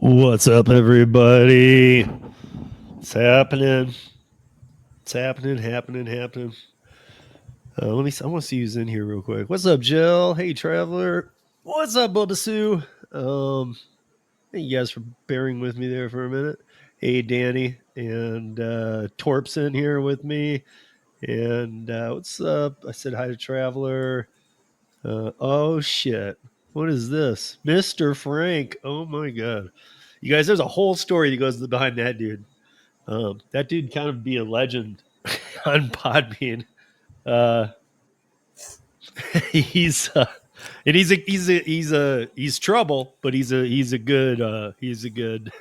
What's up, everybody? It's happening. It's happening. Let me. I want to see who's in here real quick. What's up, Jill? Hey, Traveler. What's up, Bubba Sue? Thank you guys for bearing with me there for a minute. Hey, Danny and Torp's in here with me. And what's up? I said hi to Traveler. Oh shit! What is this, Mr. Frank? Oh my god! You guys, there's a whole story that goes behind that dude. That dude kind of be a legend on Podbean. Uh, he's and he's trouble, but he's a good he's a good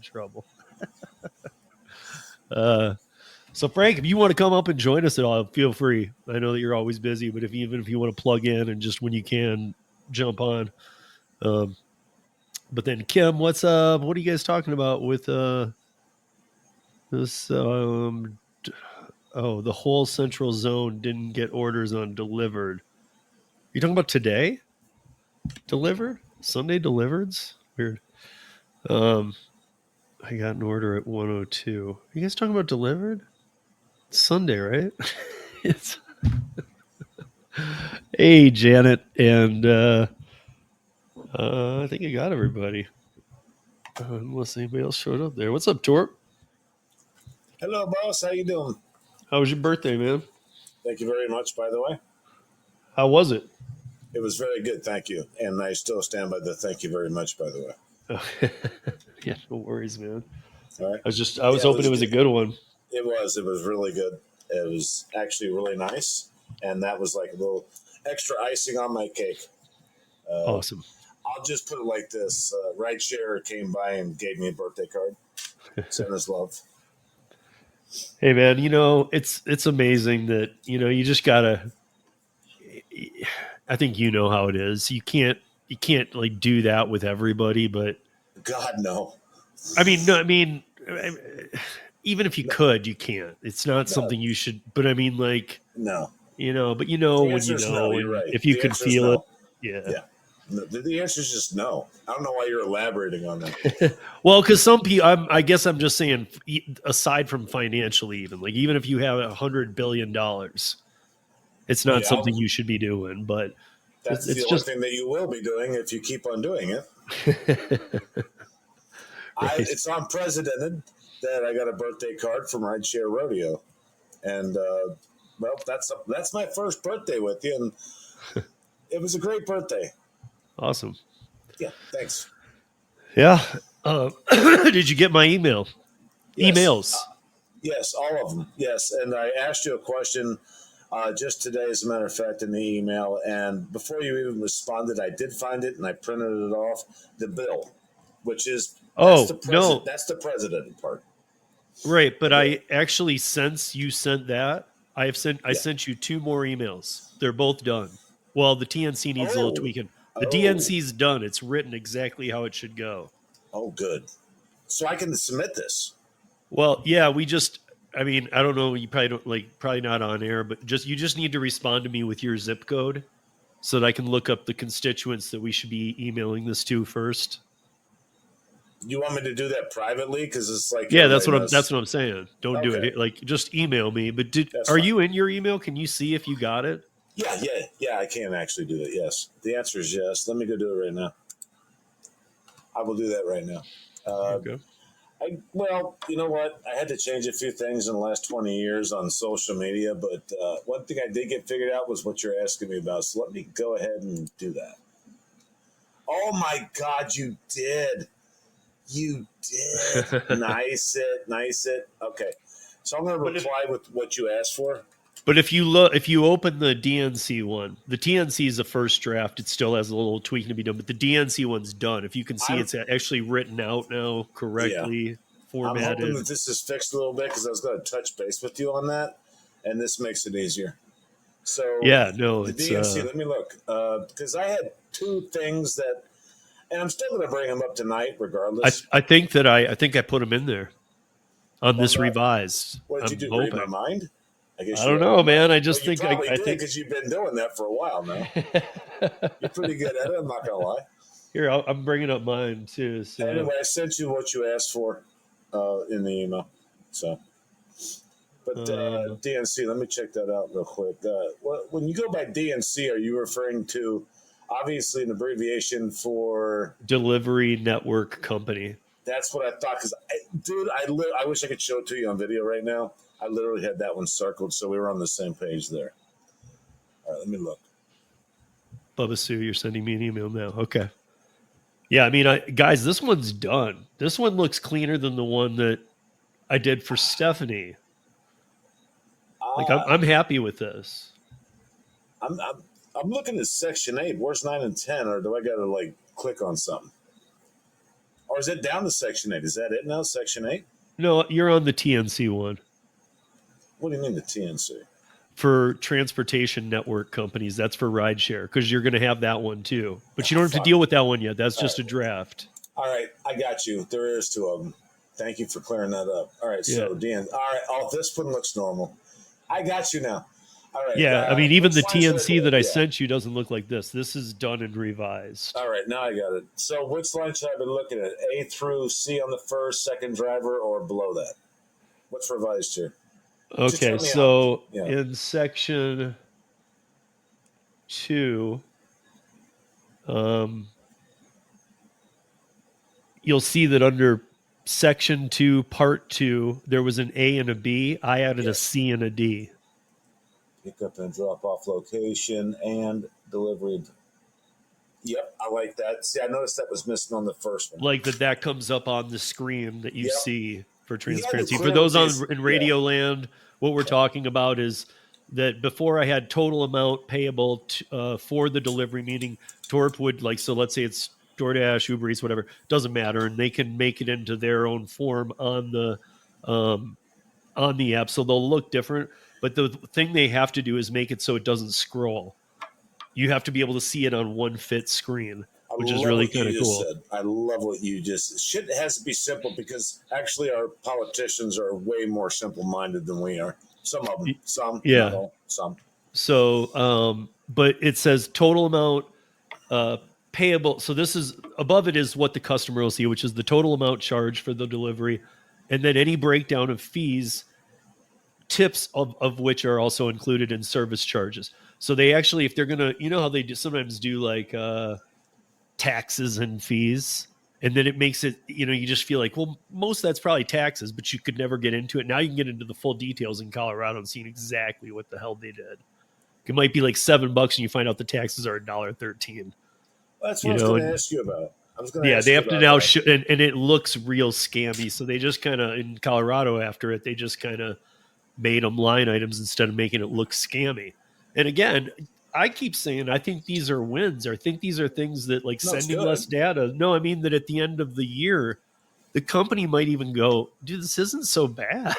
trouble. So Frank, if you want to come up and join us at all, feel free. I know that you're always busy, but even if you want to plug in and just when you can jump on. But then Kim, what's up? What are you guys talking about with this? The whole central zone didn't get orders on delivered. You talking about today? Delivered? Sunday delivereds? Weird. I got an order at 102. You guys talking about delivered? It's Sunday, right? It's Hey, Janet, and I think I got everybody. Unless anybody else showed up there. What's up, Torp? Hello, boss. How you doing? How was your birthday, man? Thank you very much, by the way. How was it? It was very good, thank you. And I still stand by the thank you very much, by the way. Yeah, no worries, man. All right. I was hoping it was a good one. It was really good. It was actually really nice. And that was like a little extra icing on my cake. Awesome. I'll just put it like this. Rideshare came by and gave me a birthday card. Send his love. Hey, man, it's amazing that, you just gotta, I think you know how it is. You can't like do that with everybody, but God, no. I mean, no, even if you could, you can't. It's not something you should, but I mean, like, no, but when you no, and right. if you can feel no. it, yeah. The answer is just no. I don't know why you're elaborating on that. Well, because some people, I guess I'm just saying, aside from financially, even if you have $100 billion, it's not something you should be doing. But that's the only thing that you will be doing if you keep on doing it. Right. It's unprecedented that I got a birthday card from Rideshare Rodeo, and well, that's my first birthday with you, and it was a great birthday. Awesome. Yeah, thanks. Yeah. Did you get my email? Yes. Emails. Yes, all of them. Yes, and I asked you a question just today, as a matter of fact, in the email, and before you even responded, I did find it and I printed it off. The bill, which is no, that's the president part. Right, but I actually, since you sent that, I sent you 2 more emails. They're both done. Well, the TNC needs a little tweaking. The DNC's done. It's written exactly how it should go. Oh, good. So I can submit this. Well, yeah, I don't know. You probably don't probably not on air, but you just need to respond to me with your zip code so that I can look up the constituents that we should be emailing this to first. You want me to do that privately? Because it's like, yeah, that's what I'm saying. Don't do it. Like, just email me. But are you in your email? Can you see if you got it? Yeah. I can actually do that. Yes, the answer is yes. Let me go do it right now. I will do that right now. Okay. Well, you know what? I had to change a few things in the last 20 years on social media, but one thing I did get figured out was what you're asking me about. So let me go ahead and do that. Oh my God, you did. You did. Nice it. Okay. So I'm going to reply with what you asked for. But if you open the DNC one, the TNC is the first draft. It still has a little tweaking to be done, but the DNC one's done. If you can see, it's actually written out now correctly, formatted. I'm hoping that this is fixed a little bit because I was going to touch base with you on that, and this makes it easier. So yeah, no, the DNC. Let me look because I had 2 things that, and I'm still going to bring them up tonight, regardless. I think I put them in there on this revised. What did you do? Read my mind? I don't know, man. I just think I think because you've been doing that for a while now. You're pretty good at it. I'm not gonna lie. Here, I'm bringing up mine too. So, Anyway, I sent you what you asked for in the email. So, but um, DNC, let me check that out real quick. When you go by DNC, are you referring to obviously an abbreviation for? delivery network company. That's what I thought. Because, dude, I wish I could show it to you on video right now. I literally had that one circled, so we were on the same page there. All right, let me look. Bubba Sue, you're sending me an email now. Okay. Yeah, I mean, guys, this one's done. This one looks cleaner than the one that I did for Stephanie. Like, Uh, I'm happy with this. I'm, I'm I'm looking at section 8. Where's 9 and 10? Or do I got to like click on something? Or is it down to section 8? Is that it now? Section 8? No, you're on the TNC one What do you mean the TNC? for transportation network companies. That's for rideshare because you're going to have that one too. But you Oh, don't have to fuck. deal with that one yet. That's All just right. a draft. All right, I got you. There is 2 of them. Thank you for clearing that up. All right, Yeah. so Dan. All right, this one looks normal. I got you now. All right. Yeah. I mean, even Which the line should I TNC do? that I Yeah. sent you doesn't look like this. This is done and revised. All right, now I got it. So which line should I be looking at? A through C on the first, second driver, or below that? What's revised here? Just Okay. help me out. So Yeah. in section 2, you'll see that under section 2, part 2, there was an A and a B. I added a Yes. C and a D. Pick up and drop off location and delivery. Yep, I like that. See, I noticed that was missing on the first one. Like that comes up on the screen that you Yep. see for You had to transparency. For clear those with on these- in Radio yeah. Land, what we're talking about is that before I had total amount payable for the delivery, meaning Torp would like, so let's say it's DoorDash, Uber Eats, whatever, doesn't matter, and they can make it into their own form um, on the app, so they'll look different. But the thing they have to do is make it so it doesn't scroll. You have to be able to see it on one fit screen, I which is love really what you kind of just cool. said. I love what you just. Shit has to be simple because actually our politicians are way more simple-minded than we are. Some of them, some, Yeah. not all, some. So, but it says total amount payable. So this is above it is what the customer will see, which is the total amount charged for the delivery, and then any breakdown of fees, tips of which are also included in service charges. So they actually, if they're gonna, you know how they do sometimes do like taxes and fees. And then it makes it, you just feel like, well, most of that's probably taxes, but you could never get into it. Now you can get into the full details in Colorado and seeing exactly what the hell they did. It might be like $7 and you find out the taxes are $1.13. That's what I was going to ask you about. I was going to ask They you have to about now that. and it looks real scammy. So they just kind of in Colorado after it, they just kind of made them line items instead of making it look scammy. And again, I keep saying I think these are wins. I think these are things that like No, it's sending good. less data. No, I mean that at the end of the year, the company might even go, dude, this isn't so bad.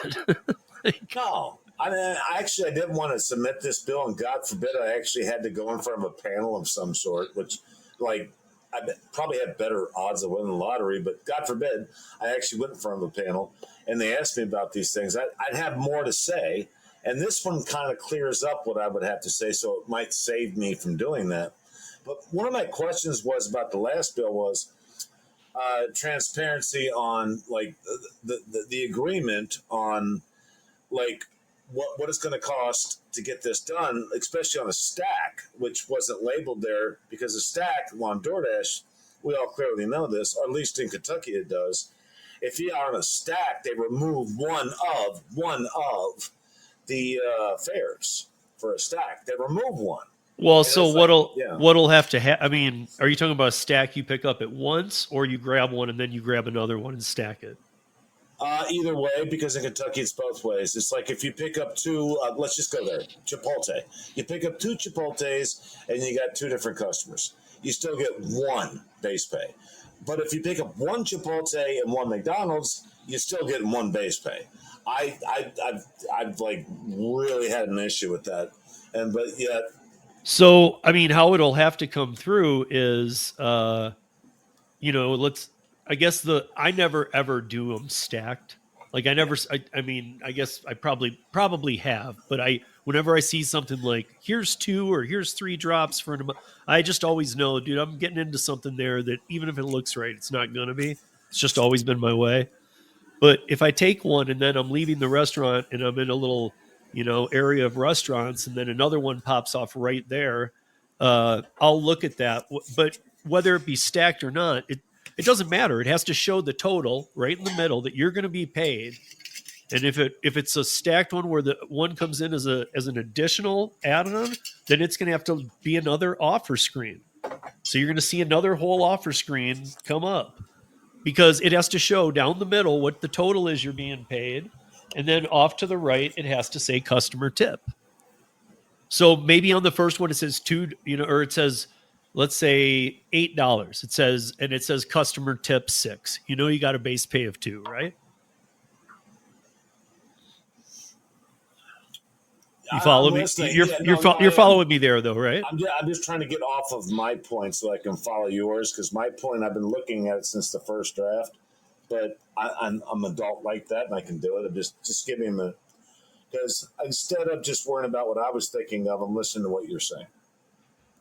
No, I didn't want to submit this bill, and God forbid I actually had to go in front of a panel of some sort, which, like, I probably had better odds of winning the lottery, but God forbid I actually went in front of a panel and they asked me about these things. I'd have more to say, and this one kind of clears up what I would have to say, so it might save me from doing that. But one of my questions was about the last bill was transparency on like the agreement on like what it's going to cost to get this done, especially on a stack, which wasn't labeled there because a stack on DoorDash, we all clearly know this, or at least in Kentucky it does. If you are on a stack, they remove one of the fares for a stack. They remove one. Well, And so it's like, what'll have to I mean, are you talking about a stack you pick up at once, or you grab one and then you grab another one and stack it? Either way, because in Kentucky it's both ways. It's like if you pick up two, let's just go there, Chipotle. You pick up two Chipotles and you got two different customers. You still get one base pay. But if you pick up one Chipotle and one McDonald's, you still get one base pay. I've like really had an issue with that, but yet. So, I mean, how it'll have to come through is, I guess I never ever do them stacked. Like I never, I mean, I guess I probably have, but whenever I see something like here's 2 or here's 3 drops for an, I just always know, dude, I'm getting into something there that even if it looks right, it's not going to be. It's just always been my way. But if I take one and then I'm leaving the restaurant and I'm in a little, area of restaurants and then another one pops off right there, I'll look at that. But whether it be stacked or not, it doesn't matter. It has to show the total right in the middle that you're going to be paid. And if it's a stacked one where the one comes in as an additional add-on, then it's going to have to be another offer screen. So you're going to see another whole offer screen come up because it has to show down the middle what the total is you're being paid. And then off to the right, it has to say customer tip. So maybe on the first one, it says or it says, let's say $8. It says customer tip 6. You got a base pay of 2, right? You follow me? You're following me there, though, right? I'm just trying to get off of my point so I can follow yours, because my point, I've been looking at it since the first draft, but I'm adult like that and I can do it. Just give me a minute, because instead of just worrying about what I was thinking of, I'm listening to what you're saying.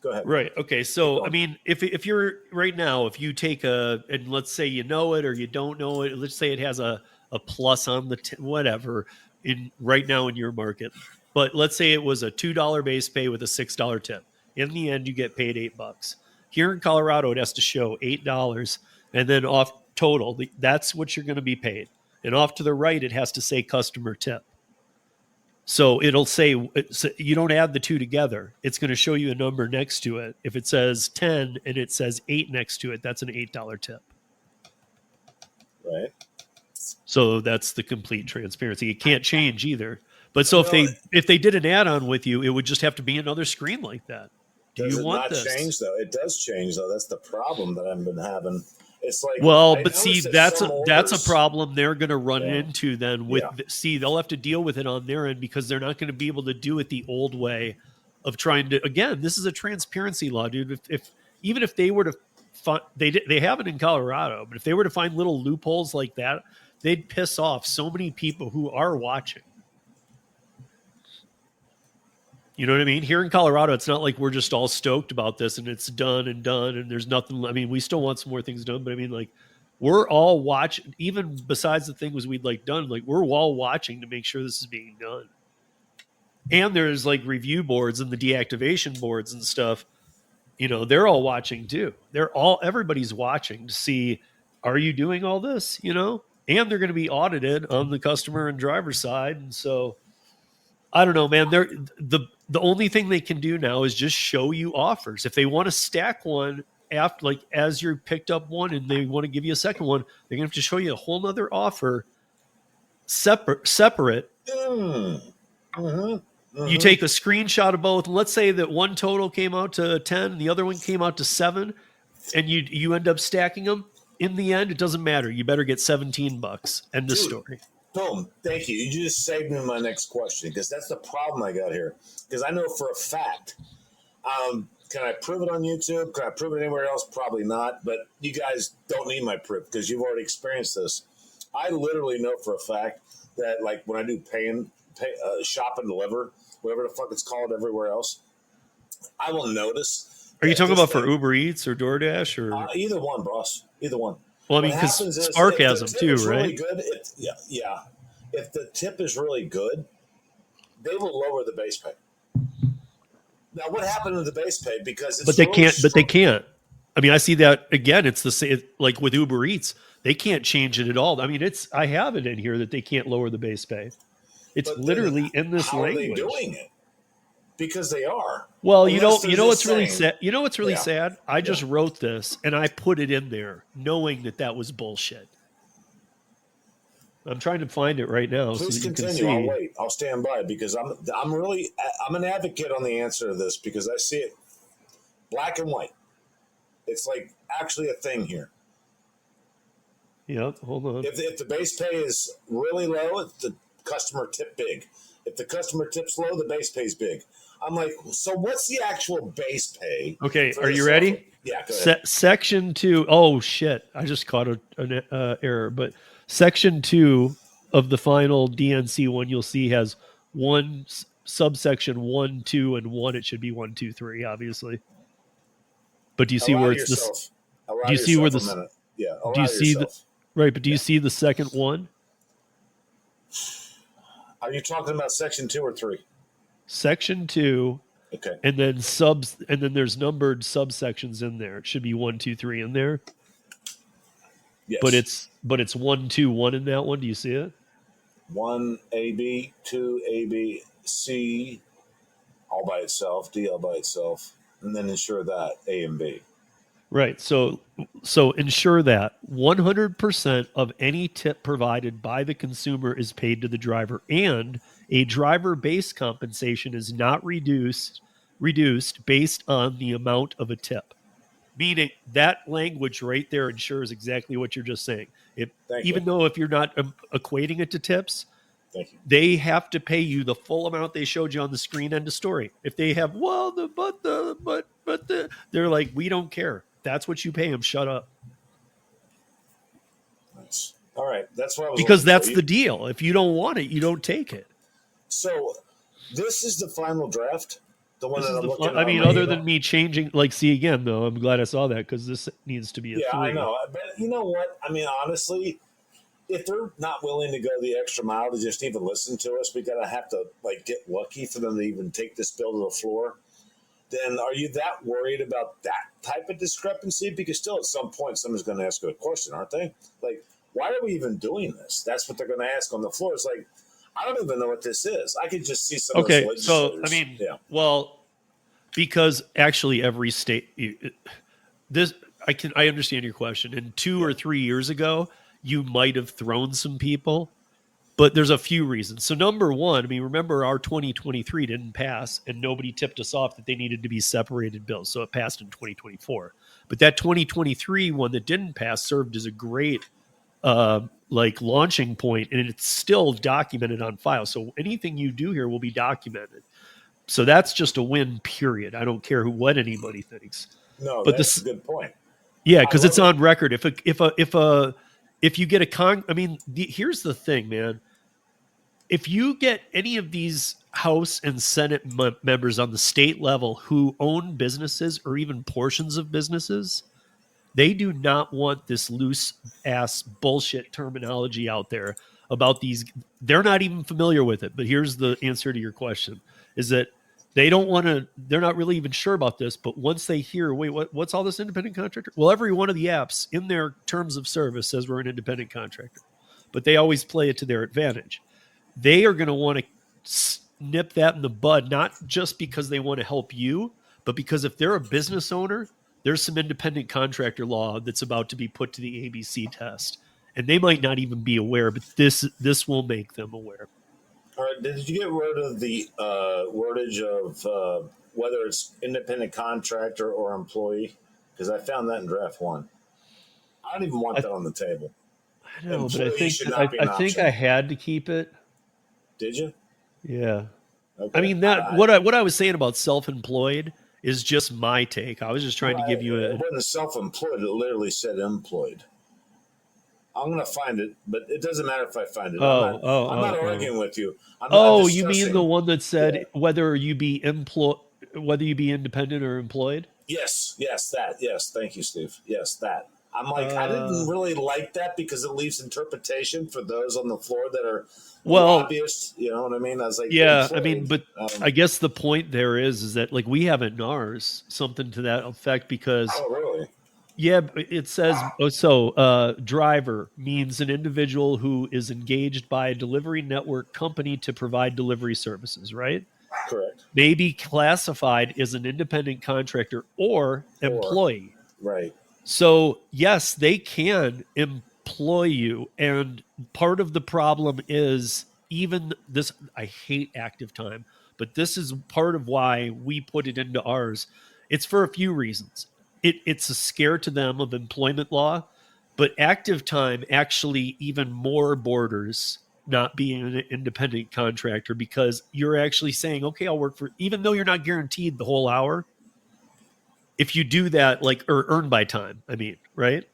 Go ahead. Right. Okay. So, I mean, if you're right now, if you take and let's say you know it or you don't know it, let's say it has a plus on the whatever in right now in your market. But let's say it was a $2 base pay with a $6 tip. In the end, you get paid $8. Here in Colorado, it has to show $8, and then off total, that's what you're going to be paid. And off to the right, it has to say customer tip. So it'll say you don't add the 2 together. It's going to show you a number next to it. If it says 10 and it says 8 next to it, that's an $8 tip. Right. So that's the complete transparency. It can't change either. But so if they did an add-on with you, it would just have to be another screen like that. Do you want this? Does it not change though? It does change though. That's the problem that I've been having. It's like, but see, that's a problem they're going to run into then. They'll have to deal with it on their end because they're not going to be able to do it the old way of trying to. Again, this is a transparency law, dude. Even if they were to find, they have it in Colorado, but if they were to find little loopholes like that, they'd piss off so many people who are watching. You know what I mean? Here in Colorado, it's not like we're just all stoked about this and it's done and there's nothing. I mean, we still want some more things done, but I mean, like, we're all watching, even besides the things we'd like done, like, we're all watching to make sure this is being done. And there's like review boards and the deactivation boards and stuff. They're all watching too. Everybody's watching to see, are you doing all this? And they're going to be audited on the customer and driver side. And so, I don't know, man. The only thing they can do now is just show you offers. If they want to stack one after, like, as you're picked up one and they want to give you a second one, they're gonna have to show you a whole nother offer separate. You take a screenshot of both. Let's say that one total came out to 10, and the other one came out to 7, and you end up stacking them. In the end, it doesn't matter. You better get $17. End of story. Boom. Thank you. You just saved me my next question, because that's the problem I got here. Because I know for a fact, can I prove it on YouTube? Can I prove it anywhere else? Probably not. But you guys don't need my proof because you've already experienced this. I literally know for a fact that, like, when I do shop and deliver, whatever the fuck it's called everywhere else, I will notice. Are you talking about for Uber Eats or DoorDash or either one, boss? Either one. Well, I mean, because Spark has them too, right? Really good, yeah. If the tip is really good, they will lower the base pay. Now, what happened to the base pay? Because they can't. But they can't. I mean, I see that again. It's the same, like with Uber Eats, they can't change it at all. I mean, I have it in here that they can't lower the base pay. It's literally in this language. How are they doing it? Because they are. Well, you know what's really sad? You know what's really sad? I just wrote this and I put it in there knowing that was bullshit. I'm trying to find it right now. Please continue. I'll wait. I'll stand by, because I'm an advocate on the answer to this, because I see it black and white. It's like actually a thing here. Yeah, hold on. If the base pay is really low, it's the customer tip big. If the customer tips low, the base pay is big. I'm like, so what's the actual base pay? Okay, are you ready? Yeah, go ahead. Section 2. Oh, shit. I just caught an error. But Section 2 of the final DNC one you'll see has one subsection 1, 2, and 1, it should be 1, 2, 3, obviously. But do you see Allow where it's this? yourself. Allow Do you see where yourself a this? minute. Yeah, Do allow you see the yourself. right? But do you Yeah. see the second one? Are you talking about section 2 or 3? Section 2, Okay. and then and then there's numbered subsections in there. It should be 1, 2, 3 in there. Yes. But it's 1, 2, 1 in that one. Do you see it? 1 AB, 2 AB, C all by itself, D all by itself, and then ensure that A and B. Right. So ensure that 100% of any tip provided by the consumer is paid to the driver, and a driver based compensation is not reduced based on the amount of a tip. Meaning that language right there ensures exactly what you're just saying. Even though if you're not equating it to tips, Thank you. they have to pay you the full amount they showed you on the screen. End of story. If they have, they're like, we don't care. That's what you pay them. Shut up. Nice. All right, that's what I was. Because that's the deal. If you don't want it, you don't take it. So, this is the final draft. The one This that is I'm the looking at. I mean, other than me changing, like, see again though, I'm glad I saw that because this needs to be a 3. I know. But you know what? I mean, honestly, if they're not willing to go the extra mile to just even listen to us, we gotta have to like get lucky for them to even take this bill to the floor. Then are you that worried about that type of discrepancy? Because still, at some point, someone's going to ask you a question, aren't they? Like, why are we even doing this? That's what they're going to ask on the floor. It's like, I don't even know what this is. I could just see some of those legislators. So I mean, well, because actually every state, I understand your question. And 2 or 3 years ago, you might have thrown some people, but there's a few reasons. So number one, I mean, remember our 2023 didn't pass, and nobody tipped us off that they needed to be separated bills. So it passed in 2024. But that 2023 one that didn't pass served as a great like launching point, and it's still documented on file. So anything you do here will be documented. So that's just a win, period. I don't care what anybody thinks. No, but that's a good point. Yeah, because it's on record. If you get here's the thing, man. If you get any of these House and Senate members on the state level who own businesses or even portions of businesses, they do not want this loose ass bullshit terminology out there about these. They're not even familiar with it. But here's the answer to your question: is that they don't want to. They're not really even sure about this. But once they hear, wait, what's all this independent contractor? Well, every one of the apps in their terms of service says we're an independent contractor, but they always play it to their advantage. They are going to want to nip that in the bud, not just because they want to help you, but because if they're a business owner, there's some independent contractor law that's about to be put to the ABC test. And they might not even be aware, but this will make them aware. All right. Did you get rid of the wordage of whether it's independent contractor or employee? Because I found that in draft 1. I don't even want that on the table. I know, but I think I had to keep it. Did you? Yeah. Okay. I mean, what I was saying about self-employed is just my take. I was just trying to give you It wasn't self-employed. It literally said employed. I'm going to find it, but it doesn't matter if I find it. I'm not arguing with you. You mean the one that said whether you be independent or employed? Yes, that. Yes, thank you, Steve. Yes, that. I'm like, I didn't really like that because it leaves interpretation for those on the floor that are lobbyists. You know what I mean? I was like, yeah, I mean, but I guess the point there is that like we have in ours something to that effect because. Oh, really? Yeah, it says driver means an individual who is engaged by a delivery network company to provide delivery services, right? Correct. May be classified as an independent contractor or employee. Right. So, yes, they can employ you. And part of the problem is even this, I hate active time, but this is part of why we put it into ours. It's for a few reasons. It's a scare to them of employment law, but active time actually even more borders not being an independent contractor because you're actually saying, okay, I'll work for, even though you're not guaranteed the whole hour. If you do that, like, or earn by time, I mean, right?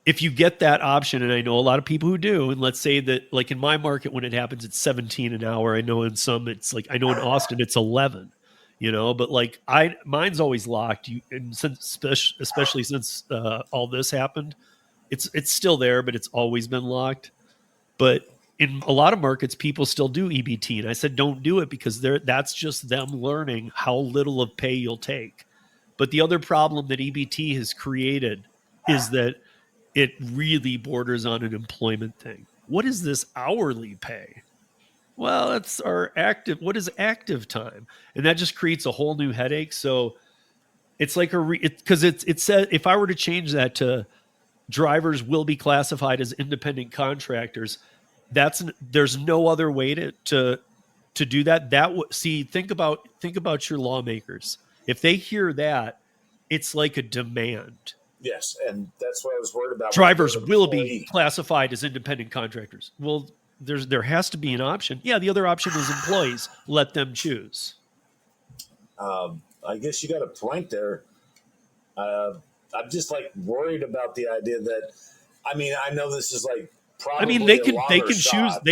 if you get that option, and I know a lot of people who do, and let's say that, like in my market, when it happens, it's 17 an hour. I know in some, it's like, I know in Austin, it's 11, but like mine's always locked. And since, especially since all this happened, it's still there, but it's always been locked. But in a lot of markets, people still do EBT. And I said, don't do it, because that's just them learning how little of pay you'll take. But the other problem that EBT has created is that it really borders on an employment thing. What is this hourly pay? Well, that's our active. What is active time? And that just creates a whole new headache. So it's like because it said, if I were to change that to drivers will be classified as independent contractors, there's no other way to do that. Think about your lawmakers. If they hear that, it's like a demand. Yes, and that's what I was worried about. Drivers will be classified as independent contractors. Well, there has to be an option. Yeah, the other option is employees. Let them choose. I guess you got a point there. I'm just like worried about the idea that, I mean, I know this is like probably they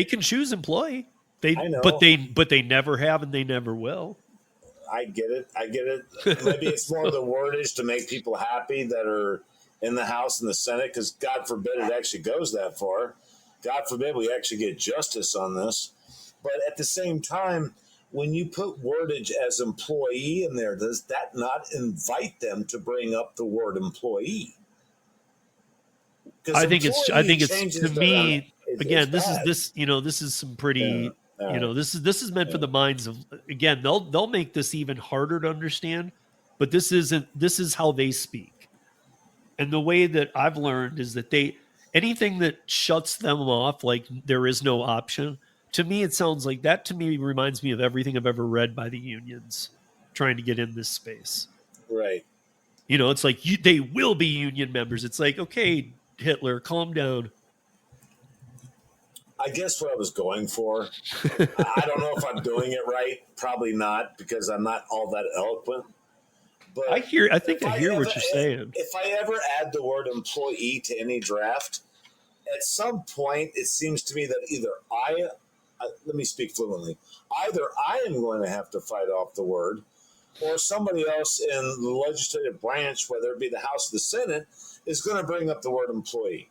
can choose employee. I know. but they never have, and they never will. I get it. Maybe it's more the wordage to make people happy that are in the House and the Senate, because God forbid it actually goes that far. God forbid we actually get justice on this. But at the same time, when you put wordage as employee in there, does that not invite them to bring up the word employee? I think it's to me, again, this is some pretty, this is meant for the minds of, again, they'll make this even harder to understand, but this is how they speak. And the way that I've learned is that anything that shuts them off, like there is no option, to me, it sounds like that. To me, reminds me of everything I've ever read by the unions trying to get in this space. Right. It's like they will be union members. It's like, okay, Hitler, calm down. I guess what I was going for, I don't know if I'm doing it right. Probably not, because I'm not all that eloquent. But I hear what you're saying. If I ever add the word employee to any draft, at some point, it seems to me that either let me speak fluently, either I am going to have to fight off the word, or somebody else in the legislative branch, whether it be the House or the Senate, is going to bring up the word employee.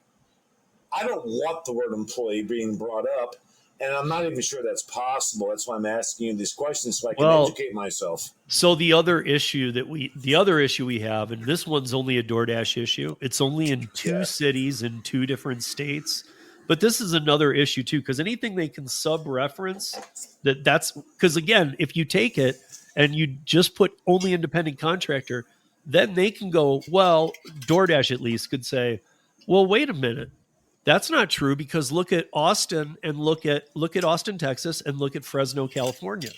I don't want the word employee being brought up, and I'm not even sure that's possible. That's why I'm asking you these questions, so I can educate myself. So the other issue we have, and this one's only a DoorDash issue. It's only in two cities in two different states. But this is another issue too, because anything they can sub-reference, that's because, again, if you take it and you just put only independent contractor, then they can go, well, DoorDash at least could say, well, wait a minute. That's not true, because look at Austin and look at Austin, Texas, and look at Fresno, California.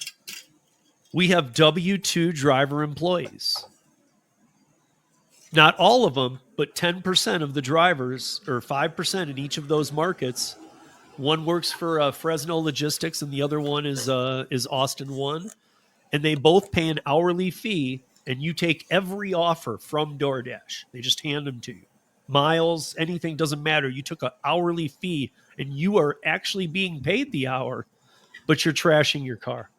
We have W-2 driver employees. Not all of them, but 10% of the drivers, or 5% in each of those markets. One works for Fresno Logistics, and the other one is Austin One, and they both pay an hourly fee. And you take every offer from DoorDash; they just hand them to you. Miles, anything, doesn't matter. You took an hourly fee, and you are actually being paid the hour, but you're trashing your car.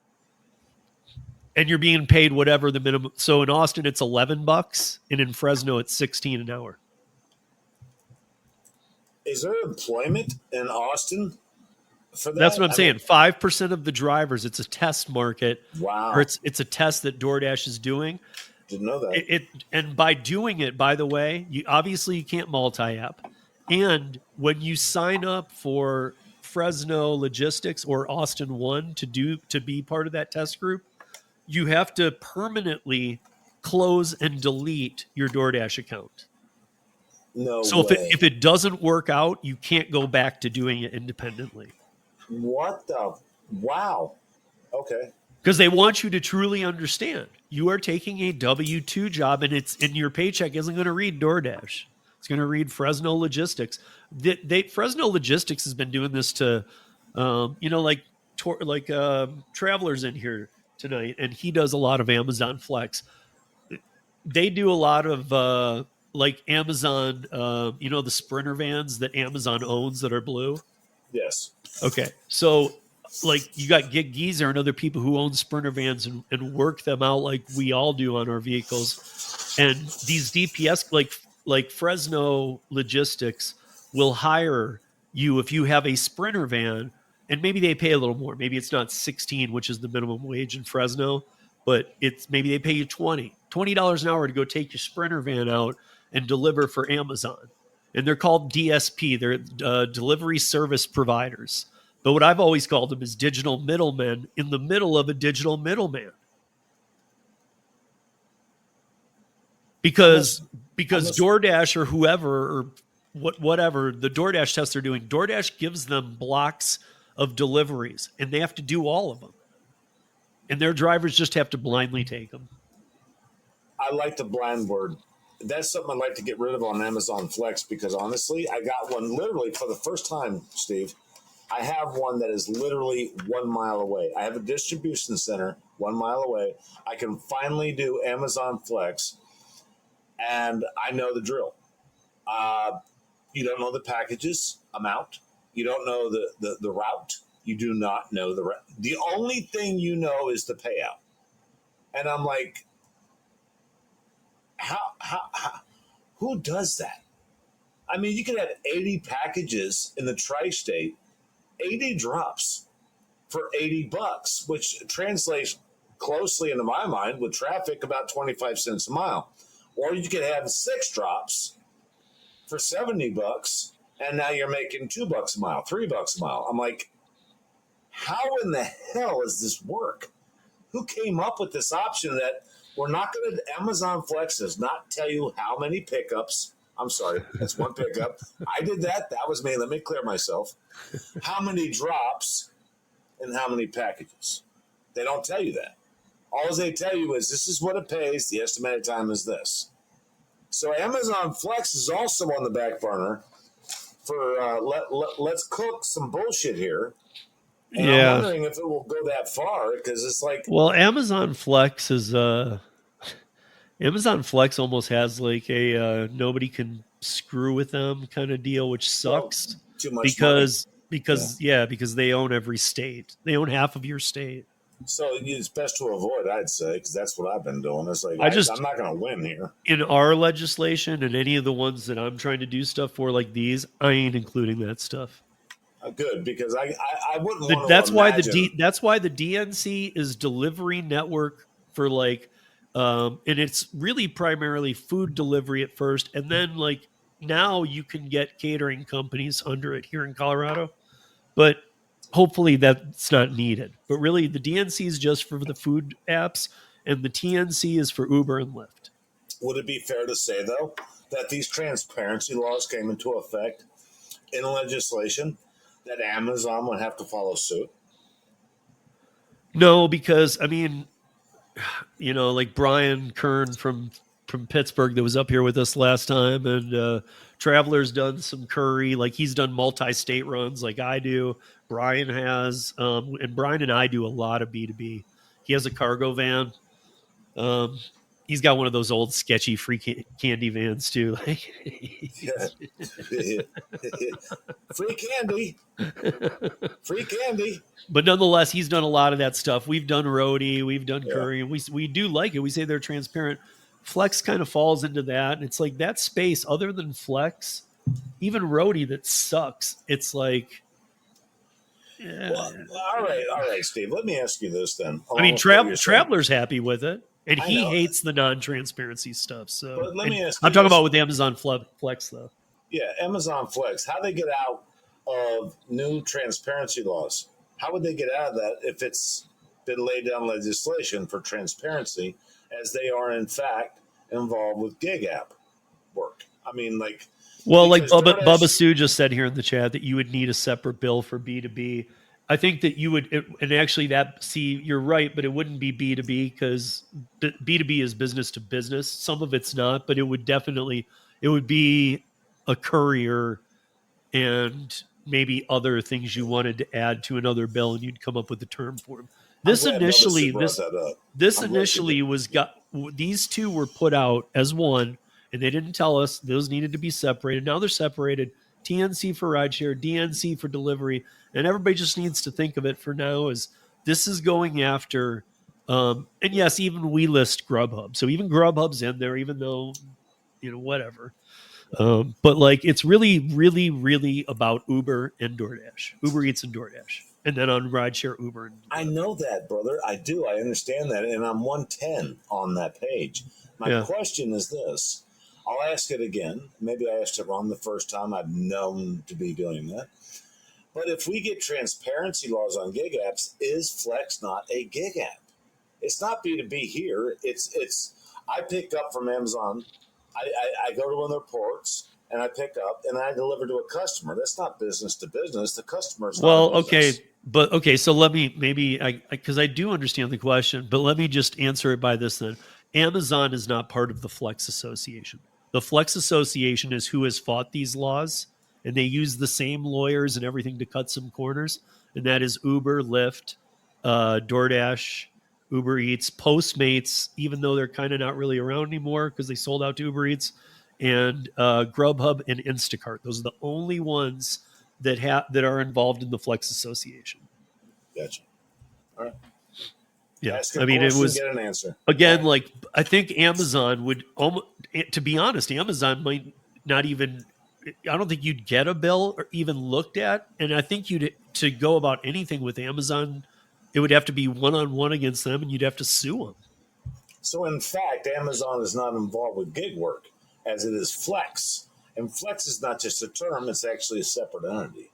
And you're being paid whatever the minimum. So in Austin, it's $11, and in Fresno, it's $16 an hour. Is there employment in Austin for that? That's what I'm saying. 5% of the drivers. It's a test market. Wow. Or it's a test that DoorDash is doing. Didn't know that. And by doing it, by the way, you can't multi-app. And when you sign up for Fresno Logistics or Austin One to be part of that test group, you have to permanently close and delete your DoorDash account. No So way. if it doesn't work out, you can't go back to doing it independently. What the? Wow. Okay. Because they want you to truly understand. You are taking a W-2 job, and your paycheck isn't going to read DoorDash. It's going to read Fresno Logistics. Fresno Logistics has been doing this to, Traveler's in here tonight, and he does a lot of Amazon Flex. They do a lot of like Amazon, the Sprinter vans that Amazon owns that are blue. Yes. Okay, so like you got Gig Geezer and other people who own Sprinter vans and work them out like we all do on our vehicles. And these DPS, like Fresno Logistics, will hire you if you have a Sprinter van, and maybe they pay a little more. Maybe it's not 16, which is the minimum wage in Fresno, but it's maybe they pay you $20 an hour to go take your Sprinter van out and deliver for Amazon. And they're called DSP. They're delivery service providers. But what I've always called them is digital middlemen in the middle of a digital middleman. Because DoorDash or whoever or whatever the DoorDash tests they're doing, DoorDash gives them blocks of deliveries, and they have to do all of them. And their drivers just have to blindly take them. I like the blind word. That's something I'd like to get rid of on Amazon Flex because honestly, I got one literally for the first time, Steve. I have one that is literally 1 mile away. I have a distribution center 1 mile away. I can finally do Amazon Flex, and I know the drill. You don't know the packages amount. You don't know the route. You do not know the route. The only thing you know is the payout. And I'm like, how who does that? I mean, you could have 80 packages in the tri-state, 80 drops for $80, which translates closely into my mind with traffic about 25 cents a mile. Or you could have 6 drops for $70, and now you're making $2 a mile, $3 a mile. I'm like, how in the hell does this work? Who came up with this option that we're not going to? Amazon Flex does not tell you how many pickups. I'm sorry, that's one pickup. I did that. That was me. Let me clear myself. How many drops and how many packages? They don't tell you that. All they tell you is this is what it pays. The estimated time is this. So Amazon Flex is also on the back burner for let's cook some bullshit here. And Yeah. I'm wondering if it will go that far because it's like, well, Amazon Flex is Amazon Flex almost has like a nobody can screw with them kind of deal, which sucks. Well, too much because money. because they own every state. They own half of your state. So it's best to avoid, I'd say, because that's what I've been doing. It's like I'm not going to win here. In our legislation and any of the ones that I'm trying to do stuff for, like these, I ain't including that stuff. Good, because I wouldn't want to. That's why the DNC is delivery network for like, and it's really primarily food delivery at first, and then like now you can get catering companies under it here in Colorado, but hopefully that's not needed. But really, the DNC is just for the food apps, and the TNC is for Uber and Lyft. Would it be fair to say, though, that these transparency laws came into effect in legislation that Amazon would have to follow suit? No, because I mean, like Brian Kern from Pittsburgh that was up here with us last time, and Traveler's done some curry. Like he's done multi-state runs, like I do. Brian has, and Brian and I do a lot of B2B. He has a cargo van. He's got one of those old sketchy free candy vans too. Free candy. But nonetheless, he's done a lot of that stuff. We've done roadie, we've done curry, and we do like it. We say they're transparent. Flex kind of falls into that, and it's like that space. Other than Flex, even roadie that sucks. It's like. Well, all right, Steve. Let me ask you this then. I mean, Traveler's happy with it, and he hates the non-transparency stuff. So but let me ask I'm talking about with Amazon Flex, though. Yeah, Amazon Flex. How they get out of new transparency laws? How would they get out of that if it's been laid down legislation for transparency, as they are in fact involved with gig app work? I mean, like. Well, like Bubba Sue just said here in the chat that you would need a separate bill for B2B. I think that you would, and actually you're right, but it wouldn't be B2B because B2B is business to business. Some of it's not, but it would be a courier and maybe other things you wanted to add to another bill, and you'd come up with a term for them. These two were put out as one, and they didn't tell us those needed to be separated. Now they're separated. TNC for rideshare, DNC for delivery, and everybody just needs to think of it for now as this is going after. And yes, even we list Grubhub, so even Grubhub's in there, even though whatever. But like it's really, really, really about Uber and DoorDash, Uber Eats and DoorDash, and then on rideshare Uber. And I know that, brother. I do. I understand that, and I'm 110 on that page. My question is this. I'll ask it again. Maybe I asked it wrong the first time. I've known to be doing that. But if we get transparency laws on gig apps, is Flex not a gig app? It's not B2B here. It's. I pick up from Amazon. I go to one of their ports and I pick up and I deliver to a customer. That's not business to business. The customer's not a business. Okay. So let me because I do understand the question, but let me just answer it by this then. Amazon is not part of the Flex Association. The Flex Association is who has fought these laws, and they use the same lawyers and everything to cut some corners, and that is Uber, Lyft, DoorDash, Uber Eats, Postmates, even though they're kind of not really around anymore because they sold out to Uber Eats, and Grubhub and Instacart. Those are the only ones that are involved in the Flex Association. Gotcha. All right. Yeah, I mean, it was get an answer again. Like I think Amazon would, to be honest, Amazon might not even. I don't think you'd get a bill or even looked at, and I think to go about anything with Amazon, it would have to be one-on-one against them, and you'd have to sue them. So, in fact, Amazon is not involved with gig work as it is Flex, and Flex is not just a term; it's actually a separate entity.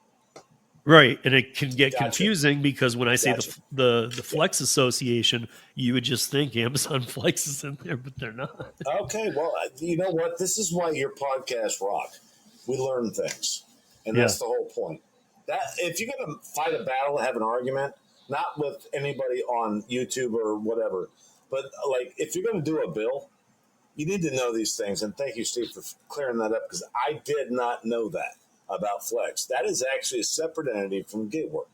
Right, and it can get confusing because when I say the Flex Association, you would just think Amazon Flex is in there, but they're not. Okay, well, you know what? This is why your podcast rock. We learn things, and that's the whole point. That if you're going to fight a battle, have an argument, not with anybody on YouTube or whatever, but like if you're going to do a bill, you need to know these things. And thank you, Steve, for clearing that up because I did not know that about Flex. That is actually a separate entity from gig work.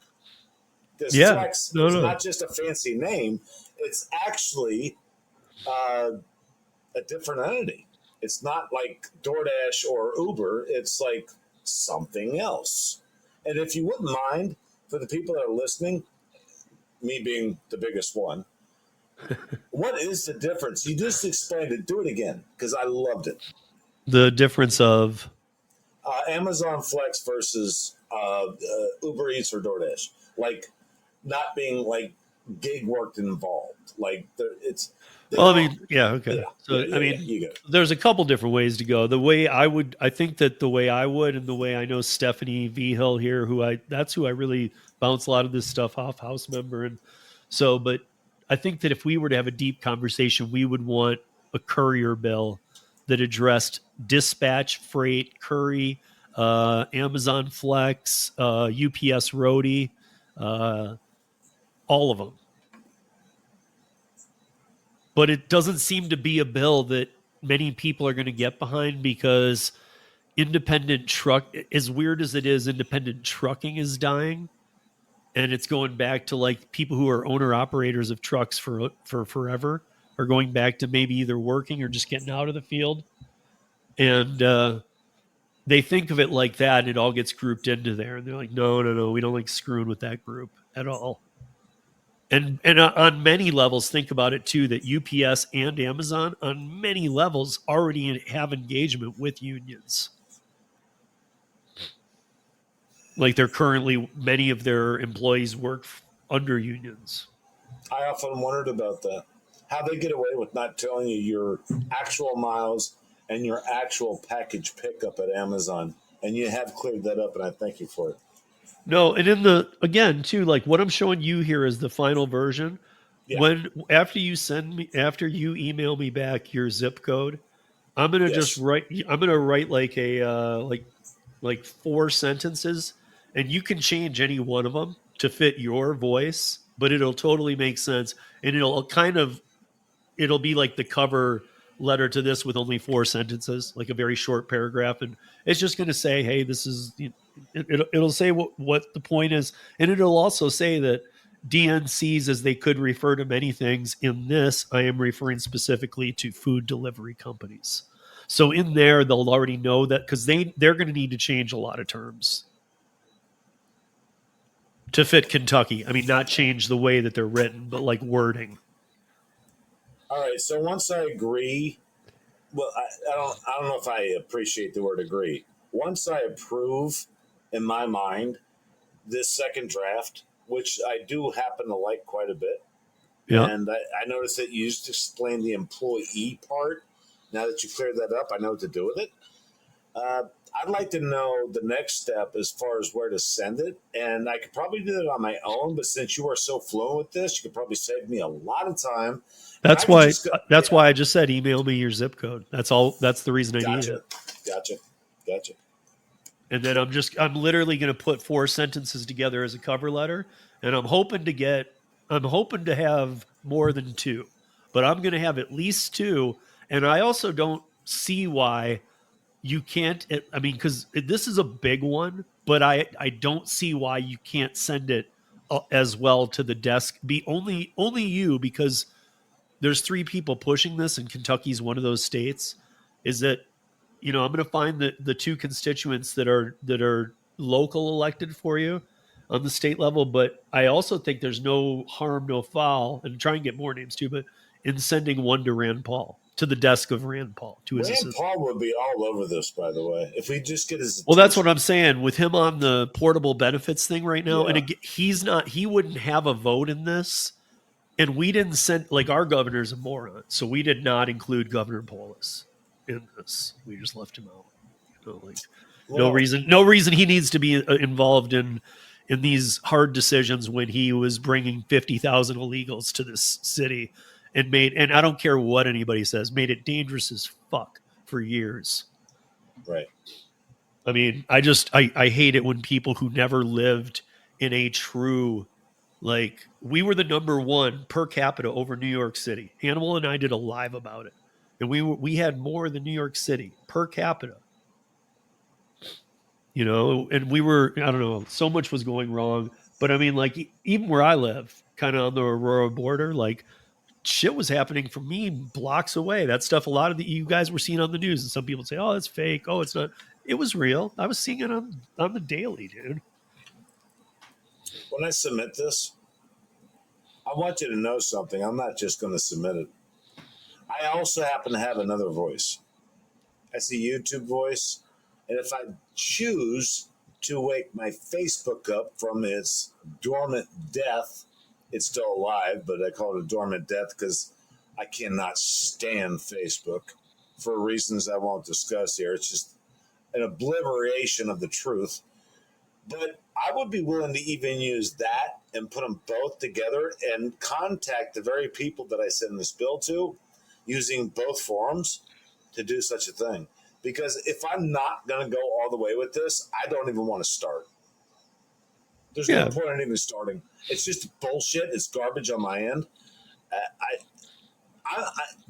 Because Flex is not just a fancy name; it's actually a different entity. It's not like DoorDash or Uber. It's like something else. And if you wouldn't mind, for the people that are listening, me being the biggest one, what is the difference? You just explained it. Do it again because I loved it. The difference of Amazon Flex versus Uber Eats or DoorDash, like not being like gig work involved. Like it's. Well, I mean, okay. So, I mean, there's a couple different ways to go. The way I think that the way I would, and the way I know Stephanie V. Hill here, that's who I really bounce a lot of this stuff off, house member. And so, but I think that if we were to have a deep conversation, we would want a courier bill that addressed dispatch, freight, courier, Amazon Flex, UPS Roadie, all of them. But it doesn't seem to be a bill that many people are going to get behind because independent truck, as weird as it is, independent trucking is dying. And it's going back to like people who are owner operators of trucks for forever are going back to maybe either working or just getting out of the field. And they think of it like that and it all gets grouped into there. And they're like, no, we don't like screwing with that group at all. And on many levels, think about it too, that UPS and Amazon on many levels already have engagement with unions. Like they're currently, many of their employees work under unions. I often wondered about that. How they get away with not telling you your actual miles and your actual package pickup at Amazon. And you have cleared that up, and I thank you for it. No, and again too, like what I'm showing you here is the final version. Yeah. After you email me back your zip code, I'm gonna just write. I'm gonna write like a like 4 sentences, and you can change any one of them to fit your voice, but it'll totally make sense, and it'll be like the cover letter to this with only 4 sentences, like a very short paragraph, and it's just going to say, hey, this is. It'll say what the point is, and it'll also say that DNCs, as they could refer to many things in this, I am referring specifically to food delivery companies. So in there, they'll already know that because they're going to need to change a lot of terms to fit Kentucky. I mean, not change the way that they're written, but like wording. All right. So once I agree, well, I don't know if I appreciate the word agree. Once I approve, in my mind, this second draft, which I do happen to like quite a bit, Yeah. and I noticed that you used to explain the employee part. Now that you cleared that up, I know what to do with it. Uh, I'd like to know the next step as far as where to send it, and I could probably do it on my own. But since you are so fluent with this, you could probably save me a lot of time. And I That's could why. just go, That's yeah, why I just said email me your zip code. That's all. That's the reason I need gotcha, it. gotcha, gotcha. And then I'm literally going to put 4 sentences together as a cover letter, and I'm hoping to have more than 2, but I'm going to have at least 2. And I also don't see why you can't. I mean, because this is a big one, but I don't see why you can't send it as well to the desk. Be only you, because there's 3 people pushing this, and Kentucky's one of those states. Is that, I'm going to find the 2 constituents that are local elected for you on the state level. But I also think there's no harm, no foul, and try and get more names too. But in sending one to Rand Paul, to the desk of Rand Paul, to his Rand assistant. Paul would be all over this, by the way, if we just get his Well, that's what attention. I'm saying with him on the portable benefits thing right now. And Yeah, again, he wouldn't have a vote in this. And we didn't send, like, our governor's a moron. So we did not include Governor Polis in this. We just left him out. Like, well, no reason he needs to be involved in these hard decisions when he was bringing 50,000 illegals to this city and I don't care what anybody says, made it dangerous as fuck for years. right. I mean, I hate it when people who never lived in a true, like, we were the number 1 per capita over New York City. Hannibal and I did a live about it. And we had more than New York City per capita. And we were, I don't know, so much was going wrong. But I mean, like, even where I live, kind of on the Aurora border, like, shit was happening from me blocks away. That stuff, a lot of you guys were seeing on the news, and some people say, oh, it's fake. Oh, it's not. It was real. I was seeing it on the daily, dude. When I submit this, I want you to know something. I'm not just going to submit it. I also happen to have another voice. That's a YouTube voice. And if I choose to wake my Facebook up from its dormant death, it's still alive, but I call it a dormant death because I cannot stand Facebook for reasons I won't discuss here. It's just an obliteration of the truth. But I would be willing to even use that and put them both together and contact the very people that I send this bill to using both forms to do such a thing. Because if I'm not going to go all the way with this, I don't even want to start. There's no Yeah. point in even starting. It's just bullshit. It's garbage on my end.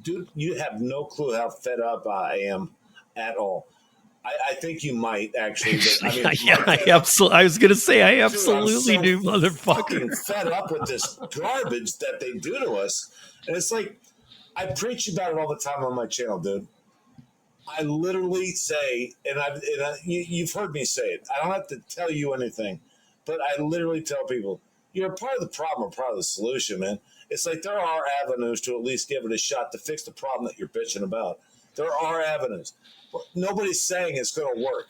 Dude, you have no clue how fed up I am at all. I think you might actually. But, I mean, Yeah, I was gonna say I dude, I'm absolutely so do, motherfucker. fucking fed up with this garbage that they do to us. And it's like, I preach about it all the time on my channel, dude. I literally say, you've heard me say it. I don't have to tell you anything, but I literally tell people, you're part of the problem or part of the solution, man. It's like there are avenues to at least give it a shot to fix the problem that you're bitching about. There are avenues. Nobody's saying it's going to work.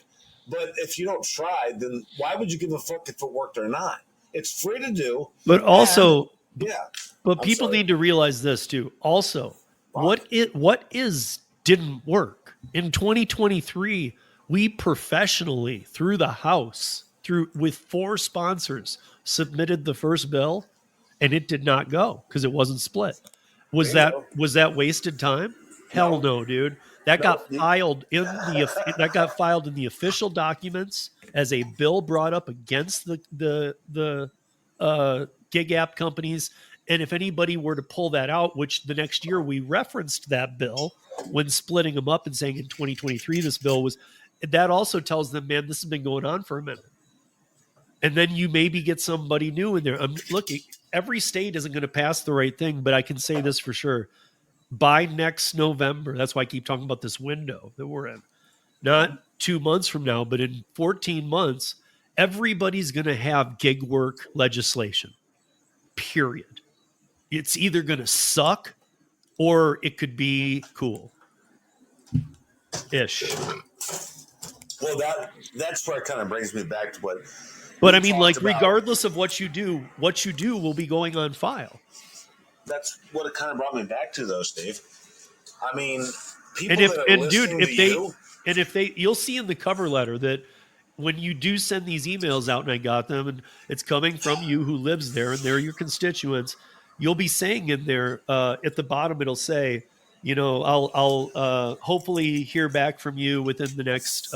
But if you don't try, then why would you give a fuck if it worked or not? It's free to do. But And also, yeah, but I'm people sorry. need to realize this too. Also, Fuck. what is didn't work in 2023? We professionally, through the House, through with 4 sponsors, submitted the first bill, and it did not go because it wasn't split. Bingo. Was that wasted time? Hell No. no, dude. That got Nope. filed in the official documents as a bill brought up against the gig app companies. And if anybody were to pull that out, which the next year we referenced that bill when splitting them up and saying in 2023 this bill was, that also tells them, man, this has been going on for a minute. And then you maybe get somebody new in there. Look, every state isn't going to pass the right thing, but I can say this for sure. by next November, that's why I keep talking about this window that we're in, not 2 months from now, but in 14 months, everybody's going to have gig work legislation, period. It's either going to suck or it could be cool ish. Well, that's where it kind of brings me back to what. But I mean, like, regardless of what you do will be going on file. That's what it kind of brought me back to, though, Steve. I mean, people And if that are and listening dude, to if they you, and if they, you'll see in the cover letter that when you do send these emails out, and I got them, and it's coming from you who lives there, and they're your constituents, you'll be saying in there at the bottom, it'll say, you know, I'll hopefully hear back from you within the next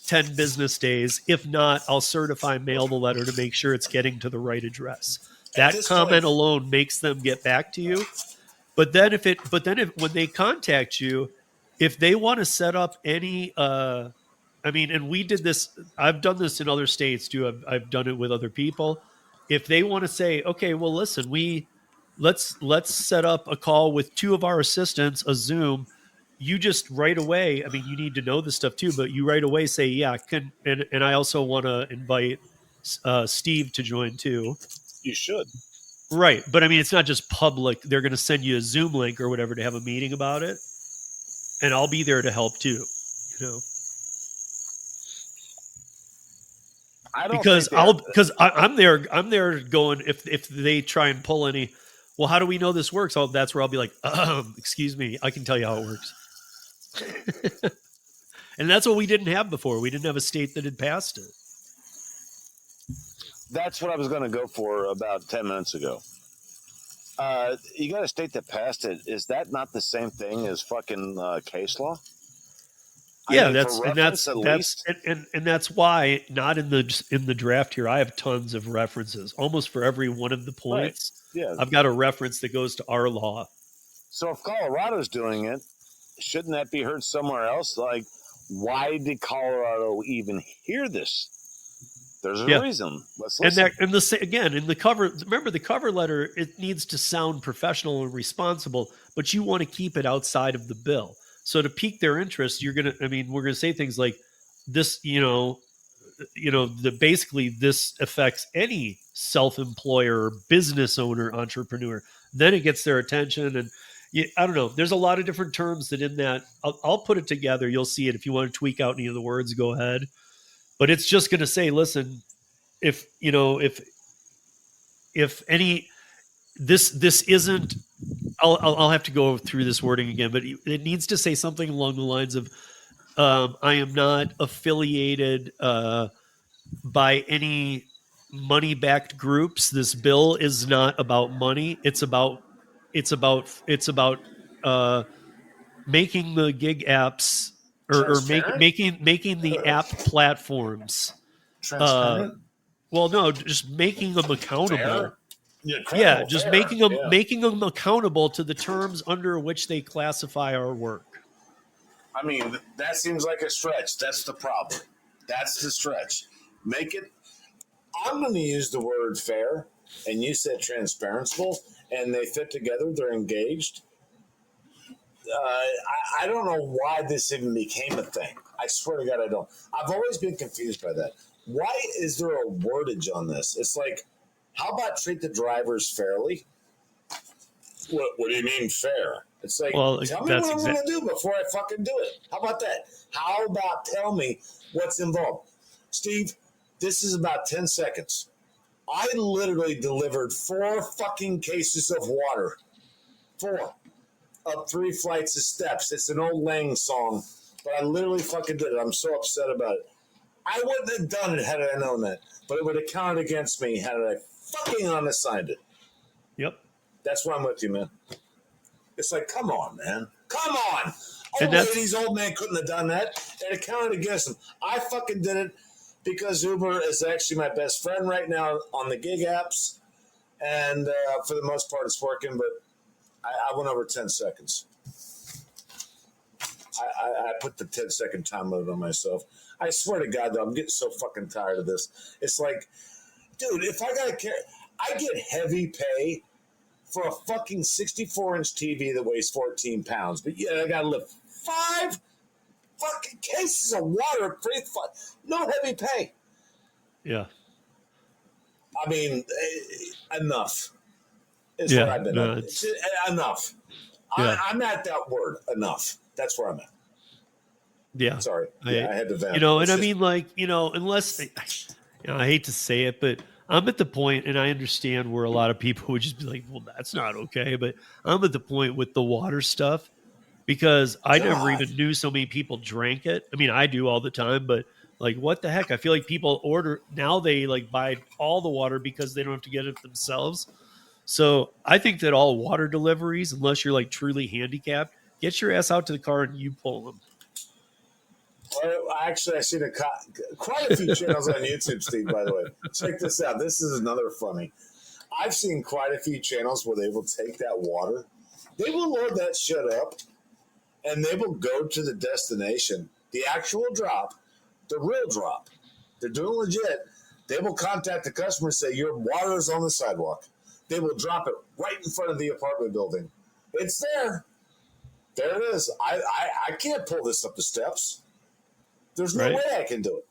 10 business days. If not, I'll certify mail the letter to make sure it's getting to the right address. That comment alone makes them get back to you. But then if when they contact you, if they want to set up any I mean, and we did this, I've done this in other states too. I've done it with other people. If they want to say, okay, well, listen, let's set up a call with two of our assistants, a Zoom. You just right away, I mean, you need to know this stuff too, but you right away say, yeah, and I also want to invite Steve to join too. You should. Right. But I mean, it's not just public. They're going to send you a Zoom link or whatever to have a meeting about it. And I'll be there to help too, you know. Because I'm there going, if they try and pull any, well, how do we know this works? Oh, that's where I'll be like, excuse me, I can tell you how it works. And that's what we didn't have before. We didn't have a state that had passed it. That's what I was going to go for about 10 minutes ago. You got a state that passed it. Is that not the same thing as fucking case law? Yeah, that's why not in the draft here. I have tons of references, almost for every one of the points. Right. Yeah, I've got a reference that goes to our law. So if Colorado's doing it, shouldn't that be heard somewhere else? Like, why did Colorado even hear this? There's a reason. Let's listen. Again, in the cover, remember the cover letter, it needs to sound professional and responsible, but you want to keep it outside of the bill. So to pique their interest, we're going to say things like this, basically this affects any self-employer, business owner, entrepreneur. Then it gets their attention. And I don't know, there's a lot of different terms that in that, I'll put it together. You'll see it. If you want to tweak out any of the words, go ahead. But it's just going to say, listen, if any, this isn't, I'll have to go through this wording again, but it needs to say something along the lines of, I am not affiliated by any money-backed groups. This bill is not about money. It's about making the gig apps or making the app platforms transparent. Well, no, just making them accountable. Fair? Yeah, just making them accountable to the terms under which they classify our work. I mean, that seems like a stretch. That's the problem. That's the stretch. Make it. I'm going to use the word fair, and you said transparency, and they fit together. They're engaged. I don't know why this even became a thing. I swear to God, I don't. I've always been confused by that. Why is there a wordage on this? It's like, how about treat the drivers fairly? What do you mean fair? It's like, tell me what I'm going to do before I fucking do it. How about that? How about tell me what's involved? Steve, this is about 10 seconds. I literally delivered 4 fucking cases of water. 4. Up 3 flights of steps. It's an old Lang song, but I literally fucking did it. I'm so upset about it. I wouldn't have done it had I known that, but it would have counted against me had I fucking unassigned it. Yep. That's why I'm with you, man. It's like, come on, man. Come on. These old men couldn't have done that. And it counted against them. I fucking did it because Uber is actually my best friend right now on the gig apps. And for the most part, it's working, but I went over 10 seconds. I put the 10-second time limit on myself. I swear to God, though, I'm getting so fucking tired of this. It's like, dude, if I got to carry, I get heavy pay for a fucking 64-inch TV that weighs 14 pounds. But yeah, I got to lift 5 fucking cases of water. No heavy pay. Yeah. I mean, enough. Is Yeah, what I've been no, at. Enough. Yeah. I'm at that word, enough. That's where I'm at. Yeah. Sorry. I had to vent. You know, and I mean, like, you know, unless, I hate to say it, but I'm at the point, and I understand where a lot of people would just be like, well, that's not okay. But I'm at the point with the water stuff because I never even knew so many people drank it. I mean, I do all the time, but like, what the heck? I feel like people order now, they like buy all the water because they don't have to get it themselves. So I think that all water deliveries, unless you're like truly handicapped, get your ass out to the car and you pull them. Well, actually, I see quite a few channels on YouTube, Steve, by the way. Check this out. This is another funny. I've seen quite a few channels where they will take that water, they will load that shit up, and they will go to the destination, the actual drop, the real drop. They're doing legit. They will contact the customer and say, your water is on the sidewalk. They will drop it right in front of the apartment building. It's there. There it is. I can't pull this up the steps. There's no way I can do it.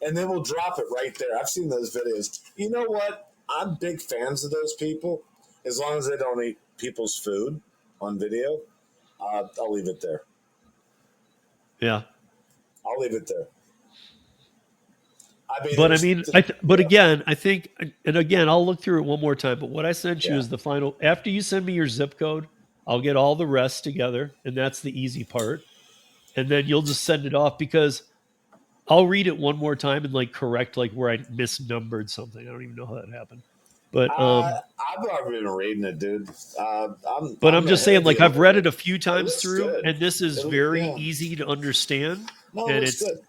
And they will drop it right there. I've seen those videos. You know what? I'm big fans of those people. As long as they don't eat people's food on video, I'll leave it there. Yeah. I'll leave it there. Again, I think, and again, I'll look through it one more time, but what I sent you is the final. After you send me your zip code, I'll get all the rest together, and that's the easy part. And then you'll just send it off because I'll read it one more time and like correct like where I misnumbered something. I don't even know how that happened. But I've already been reading it, dude. I'm just saying, like, I've read it a few times through, and this is very easy to understand. No, and it's good.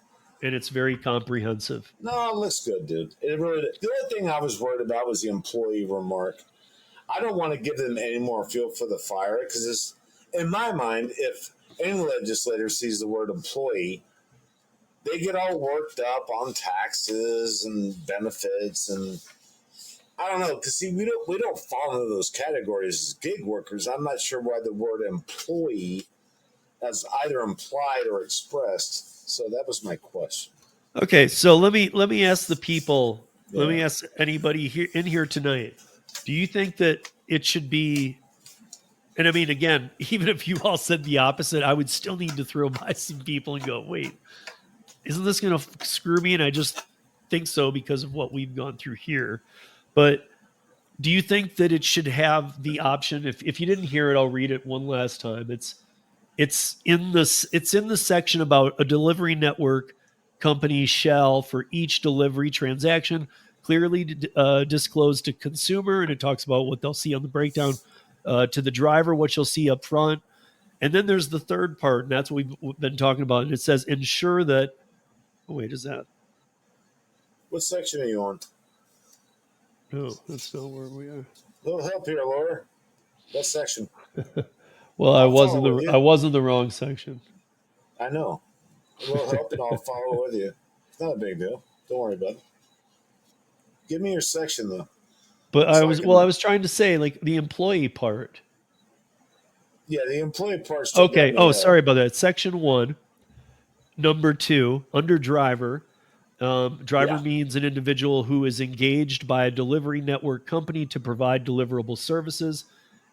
And it's very comprehensive. No, it looks good, dude. The only thing I was worried about was the employee remark. I don't want to give them any more fuel for the fire because, in my mind, if any legislator sees the word employee, they get all worked up on taxes and benefits, and I don't know, because see, we don't fall into those categories as gig workers. I'm not sure why the word employee as either implied or expressed. So that was my question. Okay, so let me ask the people. Yeah. Let me ask anybody here in here tonight. Do you think that it should be? And I mean, again, even if you all said the opposite, I would still need to throw by some people and go, wait, isn't this going to screw me? And I just think so because of what we've gone through here. But do you think that it should have the option? If you didn't hear it, I'll read it one last time. It's in the section about a delivery network company shall, for each delivery transaction, clearly disclose to consumer, and it talks about what they'll see on the breakdown, to the driver, what you'll see up front. And then there's the third part, and that's what we've been talking about. And it says, ensure that, oh, wait, is that? What section are you on? No, that's not where we are. A little help here, Laura. What section? Well, I was in the wrong section. I know. A little help and I'll follow with you. It's not a big deal. Don't worry about it. Give me your section though. But I was trying to say like the employee part. Yeah, the employee part. Okay. Oh, sorry about that. Section 1, number 2, under driver. Driver means an individual who is engaged by a delivery network company to provide deliverable services.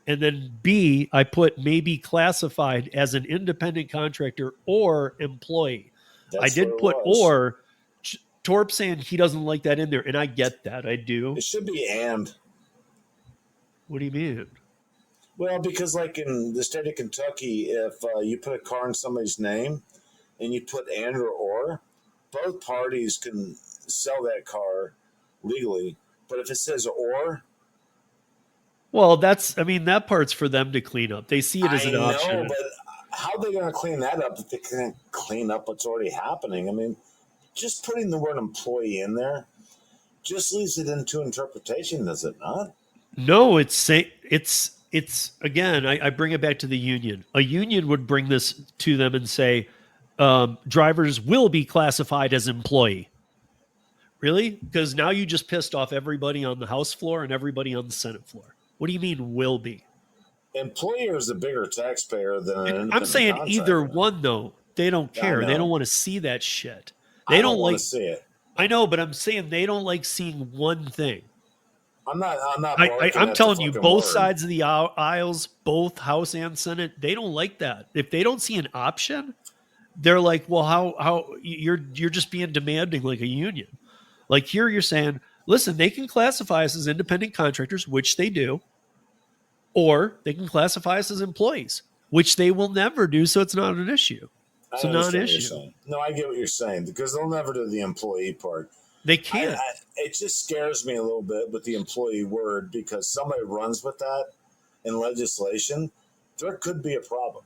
And then B, I put may be classified as an independent contractor or employee. I did put or. Torp saying he doesn't like that in there, and I get that. I do. It should be and. What do you mean? Well, because like in the state of Kentucky, if you put a car in somebody's name and you put and or, both parties can sell that car legally. But if it says or, well, that part's for them to clean up. They see it as an option. I know, but how are they going to clean that up if they can't clean up what's already happening? I mean, just putting the word employee in there just leaves it into interpretation, does it not? No, it's again, I bring it back to the union. A union would bring this to them and say, drivers will be classified as employee. Really? Because now you just pissed off everybody on the House floor and everybody on the Senate floor. What do you mean will be? Employer is a bigger taxpayer than an independent I'm saying either contractor. one though. They don't I care. They don't know. want to see that shit. They I don't don't want to like. see it. I know, but I'm saying they don't like seeing one thing. I'm not barking I'm at the telling you, fucking both word. sides of the aisles, both House and Senate, they don't like that. If they don't see an option, they're like, well, how you're just being demanding like a union. Like here, you're saying, listen, they can classify us as independent contractors, which they do, or they can classify us as employees, which they will never do. So it's not an issue. I So not an understand what you're issue. saying. No, I get what you're saying because they'll never do the employee part. They can't. It just scares me a little bit with the employee word because somebody runs with that in legislation. There could be a problem.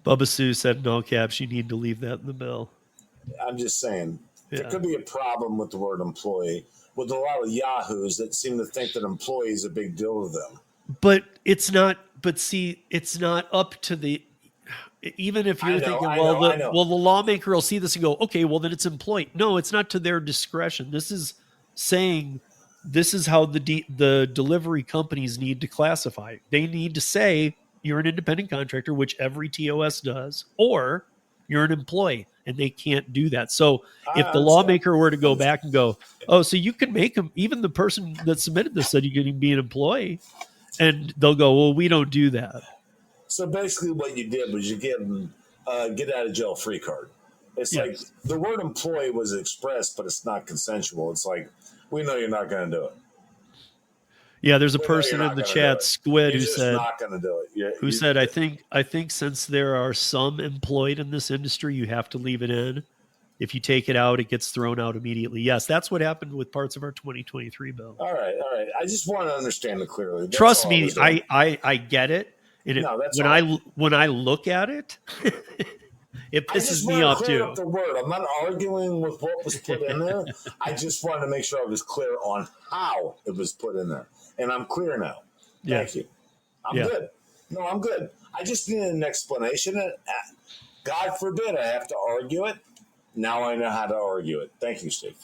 Bubba Sue said in all caps, you need to leave that in the bill. I'm just saying there Yeah. could be a problem with the word employee with a lot of yahoos that seem to think that employee is a big deal to them. But it's not. But see, it's not up to the. Even if you're thinking, I well, know. the lawmaker will see this and go, okay, well then it's employee. No, it's not to their discretion. This is saying this is how the delivery companies need to classify. They need to say you're an independent contractor, which every TOS does, or you're an employee, and they can't do that. So I if the understand. lawmaker were to go back and go, oh, so you can make them. Even the person that submitted this said you can be an employee, and they'll go, well, we don't do that. So basically, what you did was you gave them get out of jail free card. It's like Yes. the word employee was expressed, but it's not consensual. It's like we know you're not going to do it. Yeah, there's a We know you're person not in the gonna do chat, it. Squid, You're who just said, not going to do it. I think since there are some employed in this industry, you have to leave it in. If you take it out, it gets thrown out immediately. Yes, that's what happened with parts of our 2023 bill. All right. I just want to understand it clearly. That's Trust all I me, was doing. I get it. And No, that's when all. when I look at it, it I just pisses me wanted to off clear too. up the word. I'm not arguing with what was put in there. I just wanted to make sure I was clear on how it was put in there. And I'm clear now. Thank you. I'm good. No, I'm good. I just needed an explanation. God forbid I have to argue it. Now I know how to argue it. Thank you, Steve.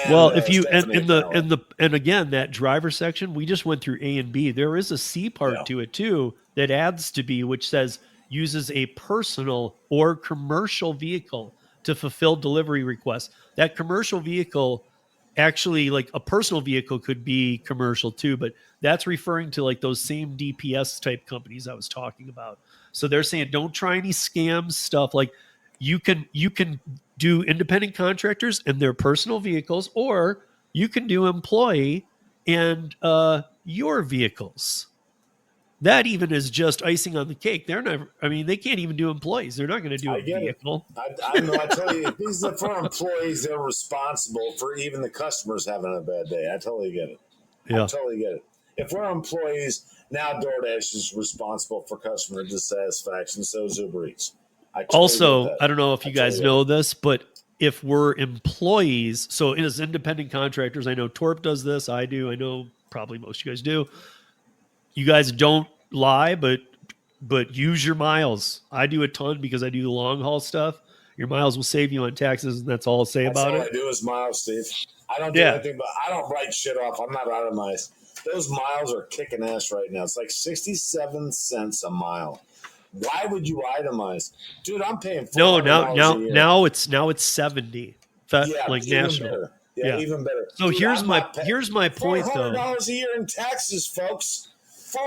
And Well, if you Stephanie Fowler. and again that driver section, we just went through A and B. There is a C part to it too that adds to B, which says uses a personal or commercial vehicle to fulfill delivery requests. That commercial vehicle, actually, like a personal vehicle could be commercial too, but that's referring to like those same DPS type companies I was talking about. So they're saying don't try any scam stuff. Like you can do independent contractors and their personal vehicles, or you can do employee and your vehicles. That even is just icing on the cake. They're not. I mean, they can't even do employees. They're not going to do I a get vehicle. it. I know. I tell you, if these are for employees, they're responsible for even the customers having a bad day. I totally get it. Yeah. I totally get it. If we're employees, now DoorDash is responsible for customer dissatisfaction. So is Uber Eats. Also, I don't know if you guys totally know this, but if we're employees, so as independent contractors, I know Torp does this. I do. I know probably most of you guys do. You guys don't lie, but use your miles. I do a ton because I do the long haul stuff. Your miles will save you on taxes, and that's all I'll say about all it. I do is miles, Steve. I don't do anything, but I don't write shit off. I'm not itemized. Those miles are kicking ass right now. It's like 67 cents a mile. Why would you itemize, dude? I'm paying $400 now it's 70. Like even national. Better. Yeah, even better. So dude, here's my point though. $400 a year in taxes, folks.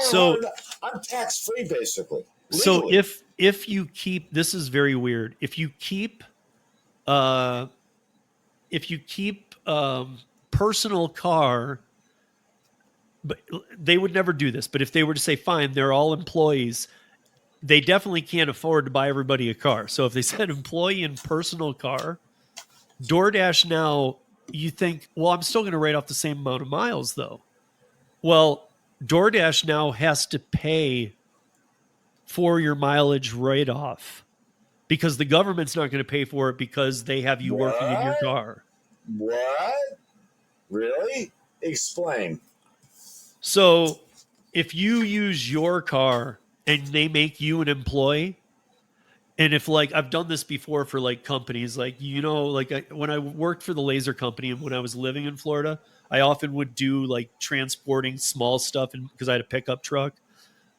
So I'm tax free basically. Legally. So if you keep, this is very weird. If you keep personal car, but they would never do this. But if they were to say, fine, they're all employees, they definitely can't afford to buy everybody a car. So if they said employee and personal car, DoorDash now, you think, well, I'm still going to write off the same amount of miles though. Well, DoorDash now has to pay for your mileage write-off because the government's not going to pay for it because they have you working in your car. What? Really? Explain. So if you use your car and they make you an employee, And if like I've done this before for like companies, like when I worked for the laser company and when I was living in Florida, I often would do like transporting small stuff, and because I had a pickup truck.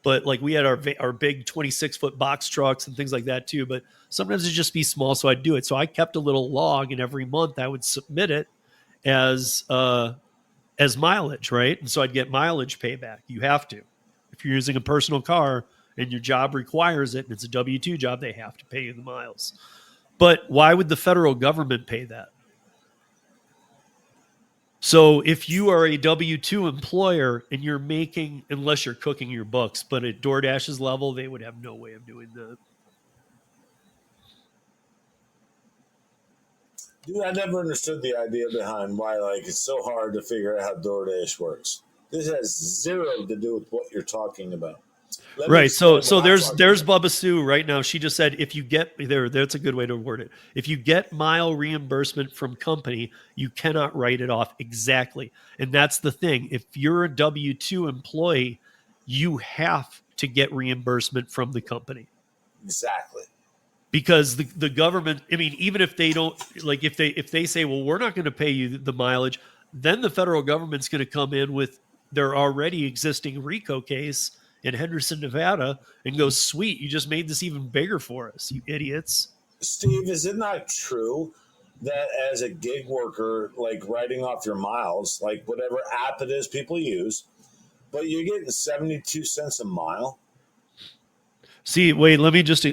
But like we had our big 26-foot box trucks and things like that too. But sometimes it'd just be small, so I'd do it. So I kept a little log, and every month I would submit it as mileage, right? And so I'd get mileage payback. You have to. If you're using a personal car and your job requires it and it's a W-2 job, they have to pay you the miles. But why would the federal government pay that? So if you are a W-2 employer and you're making, unless you're cooking your books, but at DoorDash's level, they would have no way of doing that. Dude, I never understood the idea behind why like it's so hard to figure out how DoorDash works. This has zero to do with what you're talking about. Right. So there's Bubba Sue right now. She just said if you get that's a good way to word it. If you get mile reimbursement from company, you cannot write it off. Exactly. And that's the thing. If you're a W-2 employee, you have to get reimbursement from the company. Exactly. Because the government, I mean, even if they don't, like if they say, well, we're not going to pay you the mileage, then the federal government's going to come in with their already existing RICO case in Henderson, Nevada, and go, sweet, you just made this even bigger for us, you idiots. Steve, is it not true that as a gig worker, like writing off your miles, like whatever app it is people use, but you're getting 72 cents a mile? See, wait, let me just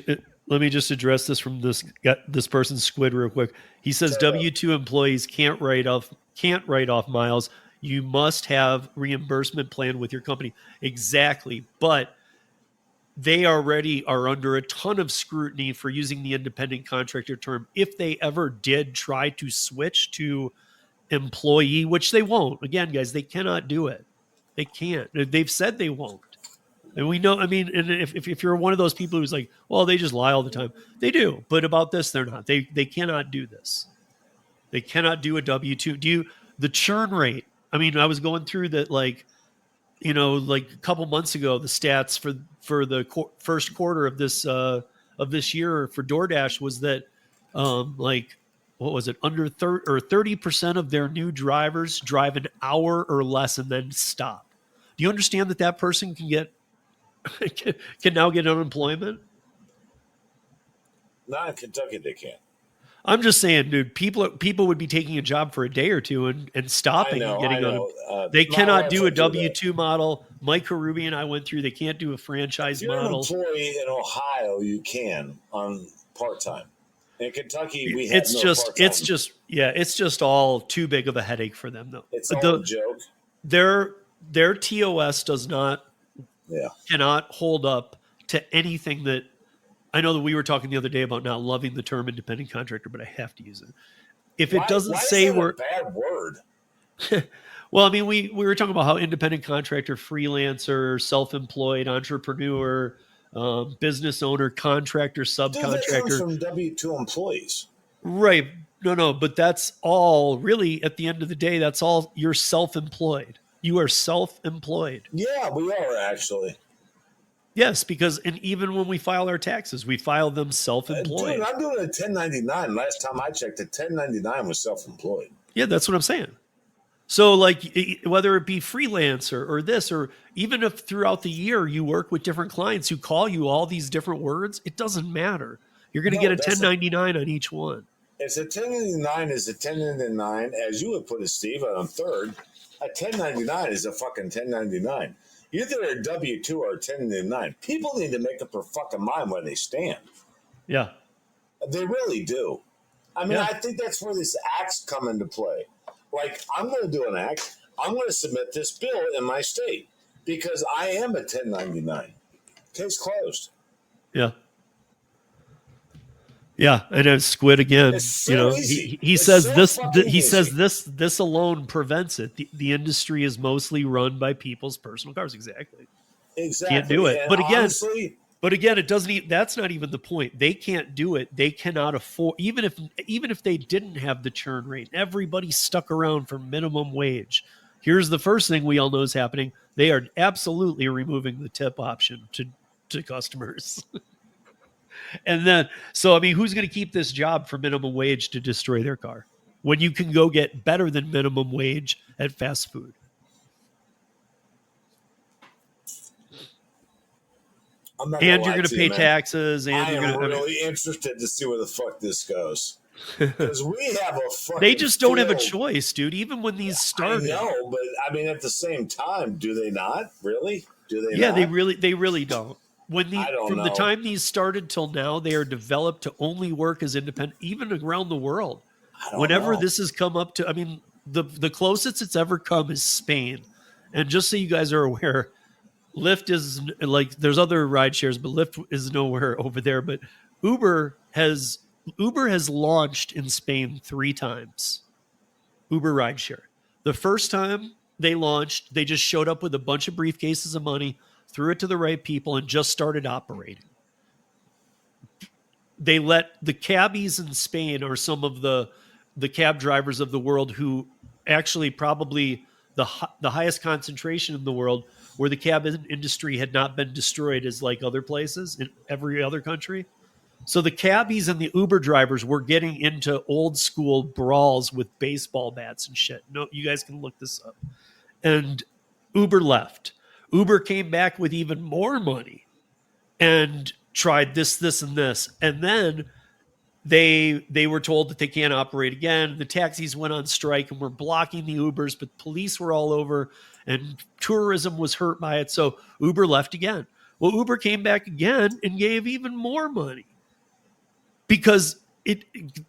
address this from this person's squid real quick. He says W-2 employees can't write off miles. You must have reimbursement plan with your company. Exactly. But they already are under a ton of scrutiny for using the independent contractor term. If they ever did try to switch to employee, which they won't. Again, guys, they cannot do it. They can't. They've said they won't. And we know, I mean, and if you're one of those people who's like, well, they just lie all the time. They do. But about this, they're not. They cannot do this. They cannot do a W-2. The churn rate. I mean, I was going through that, like a couple months ago, the stats for the first quarter of this year for DoorDash was that, what was it? Under 30% of their new drivers drive an hour or less and then stop. Do you understand that person can now get unemployment? Not in Kentucky, they can't. I'm just saying, dude, people would be taking a job for a day or two and stopping and getting on. They cannot do a W-2 model. Mike Karubi and I went through. They can't do a franchise model. If you're an employee in Ohio, you can on part-time. In Kentucky, we have no part-time. It's just all too big of a headache for them, though. It's all a joke. Their TOS cannot hold up to anything that. I know that we were talking the other day about not loving the term independent contractor, but I have to use it. If it doesn't say we're a bad word. Well, I mean, we were talking about how independent contractor, freelancer, self-employed, entrepreneur, business owner, contractor, subcontractor. That comes from W-2 employees. Right. No, but that's all really at the end of the day, that's all you're self-employed. You are self-employed. Yeah, we are actually. Yes, because even when we file our taxes, we file them self-employed. Dude, I'm doing a 1099. Last time I checked, a 1099 was self-employed. Yeah, that's what I'm saying. So, like, whether it be freelancer or this, or even if throughout the year you work with different clients who call you all these different words, it doesn't matter. You're going to get a 1099 on each one. It's a 1099 is a 1099, as you would put it, Steve, on a third. A 1099 is a fucking 1099. Either a W-2 or a 1099. People need to make up their fucking mind where they stand. Yeah. They really do. I mean, I think that's where these acts come into play. Like, I'm going to do an act. I'm going to submit this bill in my state because I am a 1099. Case closed. Yeah. Yeah, and it's Squid again. It's so easy. He says this alone prevents it. The industry is mostly run by people's personal cars. Exactly. Can't do it. And but honestly, it doesn't. That's not even the point. They can't do it. They cannot afford. Even if they didn't have the churn rate, everybody stuck around for minimum wage. Here's the first thing we all know is happening. They are absolutely removing the tip option to customers. And then, so, I mean, who's going to keep this job for minimum wage to destroy their car when you can go get better than minimum wage at fast food? I'm not And gonna you're lie going to to pay you, man. taxes, and I you're am going to. really interested to see where the fuck this goes. Because we have a fucking. They just don't have a field. choice, dude. Even when these I started. know, but I mean, at the same time, do they not really? Do they? Yeah, not? they really don't. I don't From the know. time these started till now, they are developed to only work as independent, even around the world. I don't Whenever know. this has come up to, I mean, the closest it's ever come is Spain. And just so you guys are aware, Lyft is like, there's other ride shares, but Lyft is nowhere over there. But Uber has launched in Spain 3 times. Uber rideshare. The first time they launched, they just showed up with a bunch of briefcases of money, threw it to the right people, and just started operating. They let the cabbies in Spain, or some of the cab drivers of the world, who actually probably the highest concentration in the world, where the cab industry had not been destroyed as like other places in every other country. So the cabbies and the Uber drivers were getting into old school brawls with baseball bats and shit. No, you guys can look this up. And Uber left. Uber came back with even more money and tried this, and this. And then they were told that they can't operate again. The taxis went on strike and were blocking the Ubers, but police were all over and tourism was hurt by it. So Uber left again. Well, Uber came back again and gave even more money, because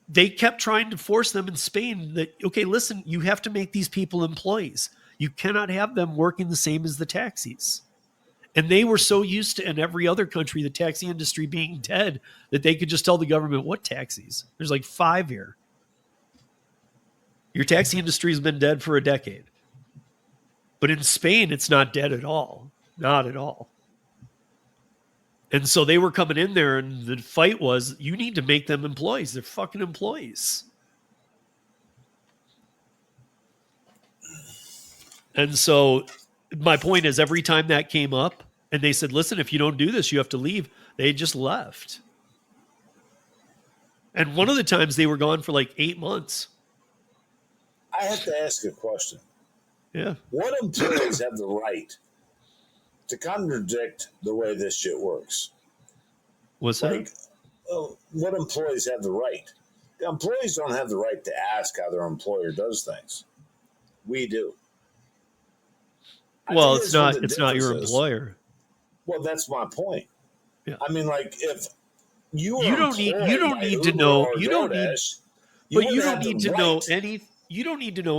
they kept trying to force them in Spain that, okay, listen, you have to make these people employees. You cannot have them working the same as the taxis. And they were so used to, in every other country, the taxi industry being dead, that they could just tell the government, what taxis? There's like 5 here. Your taxi industry has been dead for a decade. But in Spain, it's not dead at all. Not at all. And so they were coming in there, and the fight was, you need to make them employees. They're fucking employees. And so my point is, every time that came up and they said, listen, if you don't do this, you have to leave, they just left. And one of the times they were gone for like 8 months. I have to ask a question. Yeah. What employees have the right to contradict the way this shit works? What's that? What employees have the right? The employees don't have the right to ask how their employer does things. We do. Well, it's not your employer. Well, that's my point. Yeah. I mean, like, if you don't need to know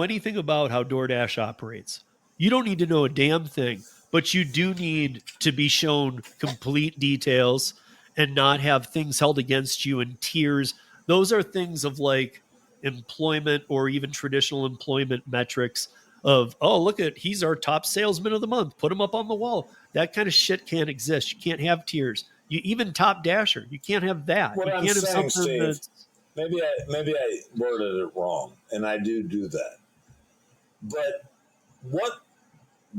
anything about how DoorDash operates. You don't need to know a damn thing, but you do need to be shown complete details and not have things held against you in tiers. Those are things of like employment, or even traditional employment metrics of, oh, look at, he's our top salesman of the month, put him up on the wall. That kind of shit can't exist. You can't have tiers. You even top dasher, you can't have that. What you I'm can't saying, have something Steve, that's, maybe I worded it wrong, and I do that. But what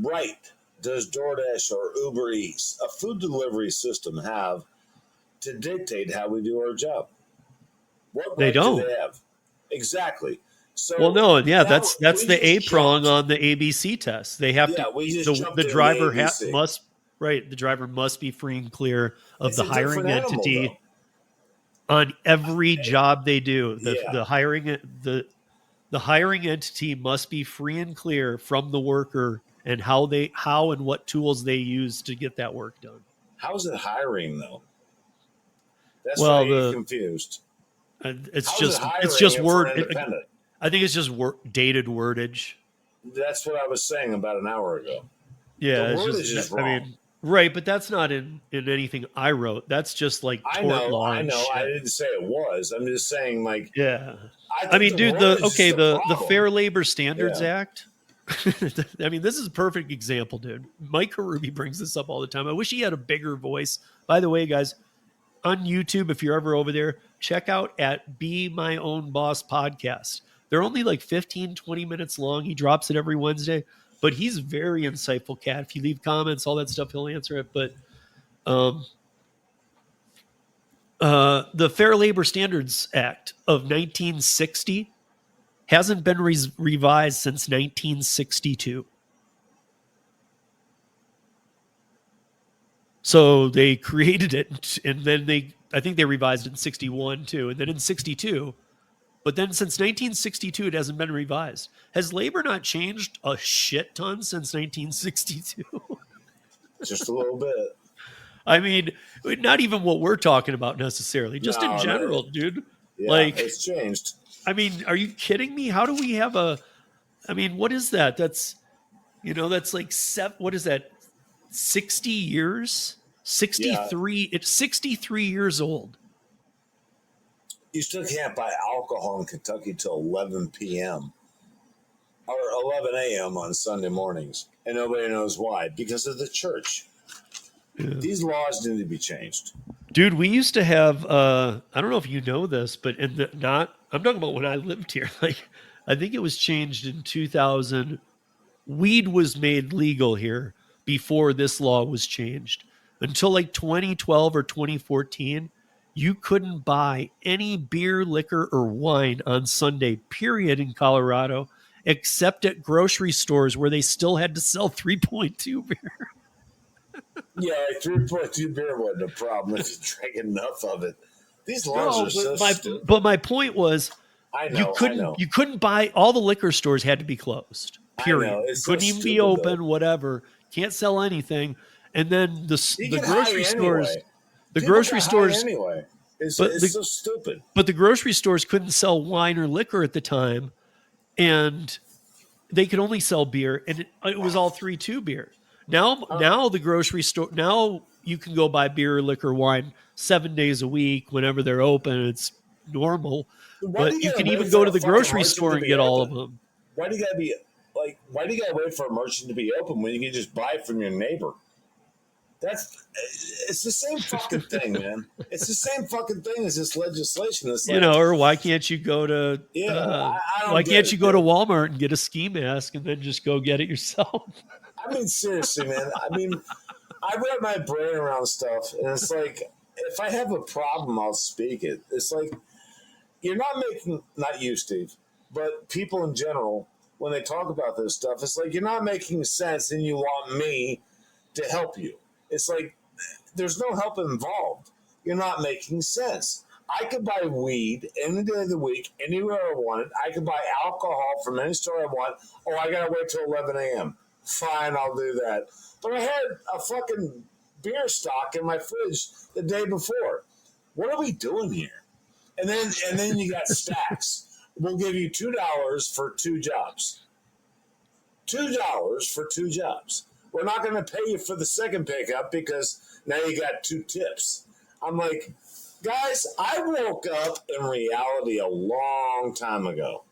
right does DoorDash or Uber Eats, a food delivery system, have to dictate how we do our job? What right they don't. do they have? Exactly. So well, no, yeah, that's the A prong on the ABC test. They have to. The driver the driver must be free and clear of the hiring entity on every job they do. The hiring entity must be free and clear from the worker, and how and what tools they use to get that work done. How is it hiring though? That's why I get confused. It's just word. I think it's just dated wordage. That's what I was saying about an hour ago. Yeah, the wordage is wrong. I mean, right, but that's not in anything I wrote. That's just like tort law. I know. I didn't say it was. I'm just saying, like, yeah. I mean, dude, the Fair Labor Standards Act. I mean, this is a perfect example, dude. Mike Karubi brings this up all the time. I wish he had a bigger voice. By the way, guys, on YouTube, if you're ever over there, check out at Be My Own Boss podcast. They're only like 15, 20 minutes long. He drops it every Wednesday, but he's a very insightful cat. If you leave comments, all that stuff, he'll answer it. But The Fair Labor Standards Act of 1960 hasn't been revised since 1962. So they created it, and then I think they revised it in 61 too, and then in 62. But then since 1962, it hasn't been revised. Has labor not changed a shit ton since 1962? Just a little bit. I mean, not even what we're talking about necessarily, just in general, dude. Yeah, Like, it's changed. I mean, are you kidding me? How do we have I mean, what is that? That's like what is that? 60 years? 63. It's 63 years old. You still can't buy alcohol in Kentucky till 11 p.m. or 11 a.m. on Sunday mornings, and nobody knows why, because of the church. Yeah. These laws need to be changed. Dude, we used to have I don't know if you know this, but I'm talking about when I lived here. Like, I think it was changed in 2000. Weed was made legal here before this law was changed. Until like 2012 or 2014, you couldn't buy any beer, liquor, or wine on Sunday, period, in Colorado, except at grocery stores where they still had to sell 3.2 beer. Yeah, like 3.2 beer wasn't a problem if you drank enough of it. These laws are so stupid. But my point was, I know, you couldn't buy, all the liquor stores had to be closed. Period. I know, it's couldn't so even be open, though. Whatever. Can't sell anything. And then the grocery stores, anyway. the grocery stores anyway. It's so stupid. But the grocery stores couldn't sell wine or liquor at the time, and they could only sell beer, and it was all 3.2 beer. Now the grocery store, now you can go buy beer, liquor, wine 7 days a week whenever they're open. It's normal. But you can even go to the grocery store and get all of them. Why do you gotta be like? Why do you gotta wait for a merchant to be open when you can just buy it from your neighbor? It's the same fucking thing, man. It's the same fucking thing as this legislation. It's like, or why can't you go to why can't you go to Walmart and get a ski mask and then just go get it yourself? I mean, seriously, man. I mean, I wrap my brain around stuff, and it's like, if I have a problem, I'll speak it. It's like, you're not you, Steve, but people in general, when they talk about this stuff, it's like, you're not making sense and you want me to help you. It's like, there's no help involved. You're not making sense. I could buy weed any day of the week, anywhere I want it. I could buy alcohol from any store I want. Oh, I got to wait till 11 a.m. Fine, I'll do that. But I had a fucking beer stock in my fridge the day before. What are we doing here? And then you got stacks. We'll give you $2 for 2 jobs. $2 for 2 jobs. We're not going to pay you for the second pickup because now you got 2 tips. I'm like, guys, I woke up in reality a long time ago.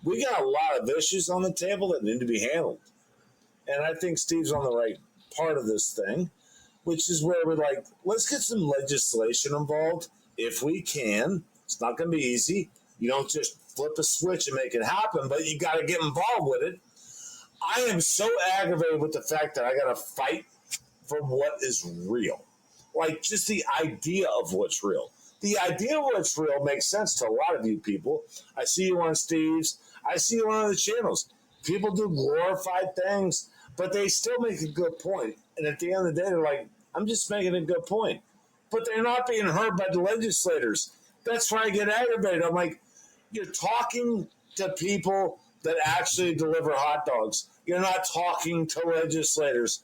We got a lot of issues on the table that need to be handled. And I think Steve's on the right part of this thing, which is where we're like, let's get some legislation involved if we can. It's not going to be easy. You don't just flip a switch and make it happen, but you got to get involved with it. I am so aggravated with the fact that I got to fight for what is real. Like, just the idea of what's real. The idea of what's real makes sense to a lot of you people. I see you on Steve's. I see you on other channels. People do glorified things, but they still make a good point. And at the end of the day, they're like, I'm just making a good point. But they're not being heard by the legislators. That's why I get aggravated. I'm like, you're talking to people that actually deliver hot dogs. You're not talking to legislators.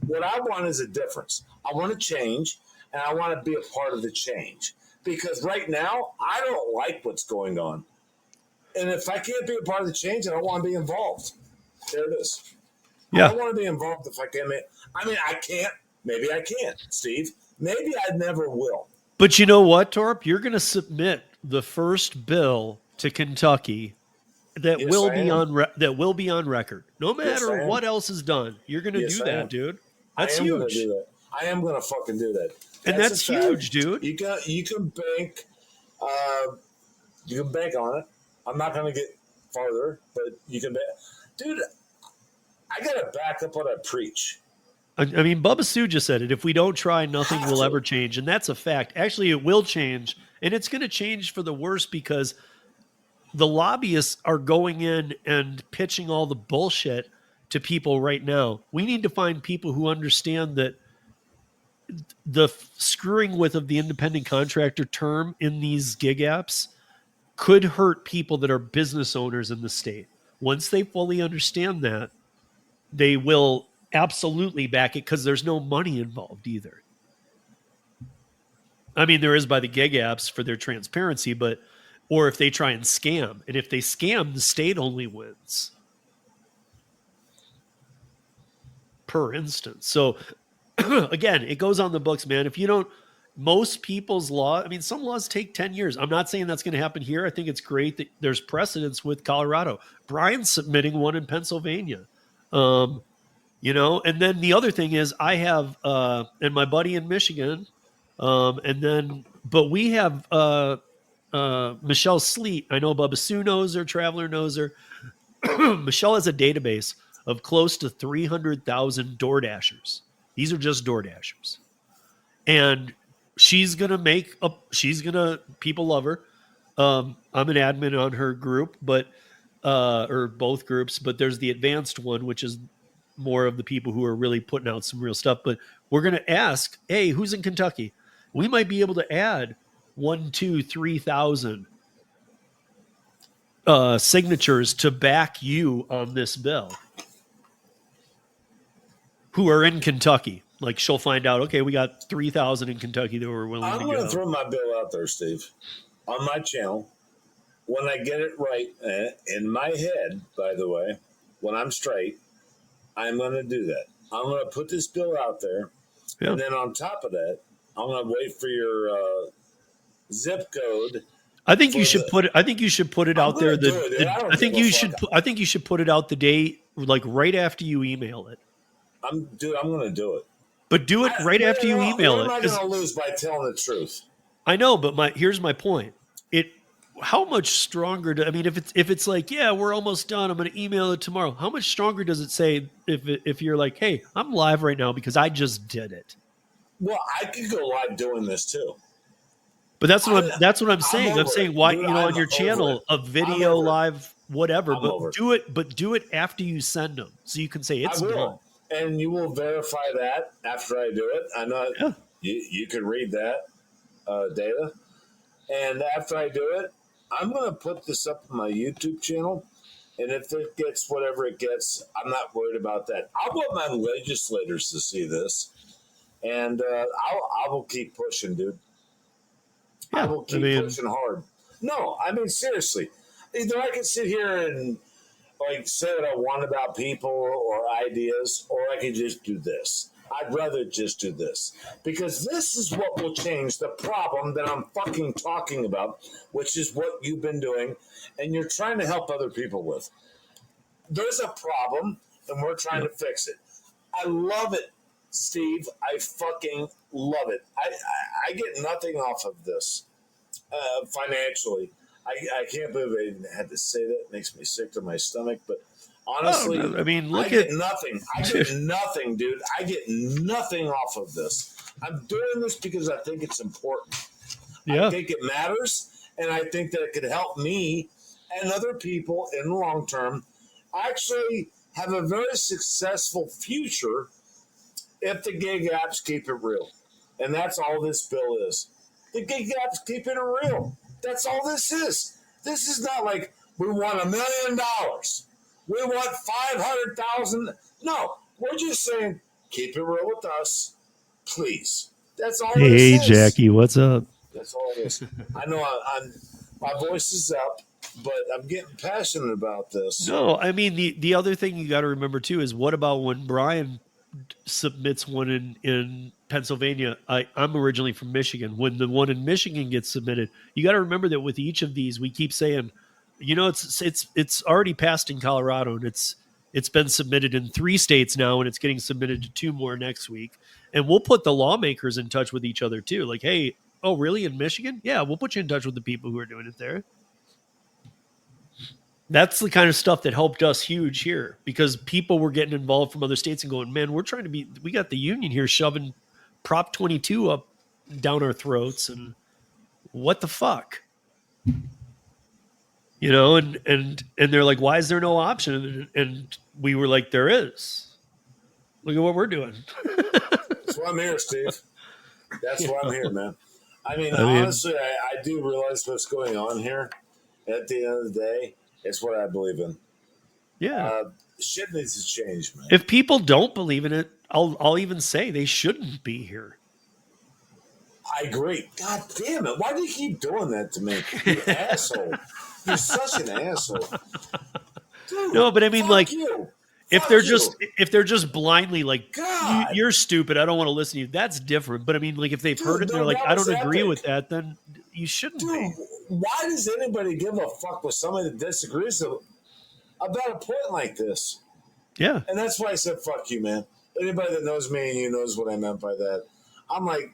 What I want is a difference. I want to change, and I want to be a part of the change. Because right now, I don't like what's going on. And if I can't be a part of the change, I don't want to be involved. There it is. Yeah. I don't want to be involved if I can't. I mean, I can't. Maybe I can't, Steve. Maybe I never will. But you know what, Torp? You're going to submit the first bill to Kentucky that will be on record. No matter what else is done, you're going to do that, dude. That's huge. Do that. I am going to fucking do that. And that's huge, dude. You can bank. You can bank on it. I'm not going to get farther, but you can bank. Dude, I got to back up what I preach. I mean, Bubba Sue just said it. If we don't try, nothing will ever change. And that's a fact. Actually, it will change. And it's going to change for the worse because the lobbyists are going in and pitching all the bullshit to people right now. We need to find people who understand that the screwing with of the independent contractor term in these gig apps could hurt people that are business owners in the state. Once they fully understand that, they will absolutely back it because there's no money involved either. I mean, there is by the gig apps for their transparency, but or if they try and scam. And if they scam, the state only wins per instance. So again, it goes on the books, man. If you don't, most people's law, I mean, some laws take 10 years. I'm not saying that's going to happen here. I think it's great that there's precedence with Colorado. Brian's submitting one in Pennsylvania. You know, and then the other thing is I have, and my buddy in Michigan, but we have Michelle Sleet. I know Bubba Sue knows her, Traveler knows her. Michelle has a database of close to 300,000 DoorDashers. These are just DoorDashers. And people love her. I'm an admin on her group, or both groups, but there's the advanced one, which is more of the people who are really putting out some real stuff. But we're going to ask, hey, who's in Kentucky? We might be able to add 3,000 signatures to back you on this bill who are in Kentucky. Like she'll find out, okay, we got 3,000 in Kentucky that were willing to go. I'm going to throw my bill out there, Steve, on my channel. When I get it right in my head, by the way, when I'm straight, I'm going to do that. I'm going to put this bill out there. Yeah. And then on top of that, I'm going to wait for your zip code. I think you should put it out there. I think you should put it out the day, like right after you email it. I'm going to do it. But do it right after you email it. What am I going to lose by telling the truth? I know, but here's my point. How much stronger? If it's like, yeah, we're almost done, I'm going to email it tomorrow. How much stronger does it say if you're like, hey, I'm live right now because I just did it? Well, I could go live doing this too. But that's what I'm saying. I'm saying why, on your channel, a video live, whatever. But do it after you send them, so you can say it's done. And you will verify that after I do it. I know you can read that data. And after I do it, I'm going to put this up on my YouTube channel. And if it gets whatever it gets, I'm not worried about that. I want my legislators to see this. And I will keep pushing, dude. Yeah, I will keep pushing hard. No, I mean, seriously. Either I can sit here and say what I want about people or ideas, or I can just do this. I'd rather just do this because this is what will change the problem that I'm fucking talking about, which is what you've been doing and you're trying to help other people with. There's a problem and we're trying to fix it. I love it, Steve. I fucking love it. I get nothing off of this financially. I can't believe I had to say that. It makes me sick to my stomach, but honestly, I get nothing. I get nothing, dude. I get nothing off of this. I'm doing this because I think it's important. Yeah. I think it matters, and I think that it could help me and other people in the long term actually have a very successful future if the gig apps keep it real. And that's all this bill is. The gig apps keep it real. That's all this is. This is not like we want $1 million. We want 500,000. No, we're just saying, keep it real with us, please. That's all it is. Hey, Jackie, what's up? That's all it is. I know my voice is up, but I'm getting passionate about this. No, I mean, the other thing you got to remember, too, is what about when Brian submits one in Pennsylvania? I'm originally from Michigan. When the one in Michigan gets submitted, you got to remember that with each of these, we keep saying, it's already passed in Colorado, and it's been submitted in 3 states now, and it's getting submitted to 2 more next week. And we'll put the lawmakers in touch with each other too. Like, hey, oh, really, in Michigan? Yeah, we'll put you in touch with the people who are doing it there. That's the kind of stuff that helped us huge here because people were getting involved from other states and going, man, we got the union here shoving Prop 22 up down our throats. And what the fuck? You know, and they're like, why is there no option? And we were like, there is. Look at what we're doing. That's why I'm here, Steve. That's why I'm here, man. I mean, honestly, I do realize what's going on here. At the end of the day, it's what I believe in. Yeah. Shit needs to change, man. If people don't believe in it, I'll even say they shouldn't be here. I agree. God damn it. Why do you keep doing that to me? You asshole. You're such an asshole. Dude, no, but I mean, like, you. if they're just blindly like, you're stupid, I don't want to listen to you, that's different. But I mean, like, if they've heard it and they're like, I don't agree with that, then you shouldn't be. Why does anybody give a fuck with somebody that disagrees about a point like this? Yeah. And that's why I said, fuck you, man. Anybody that knows me and you knows what I meant by that. I'm like,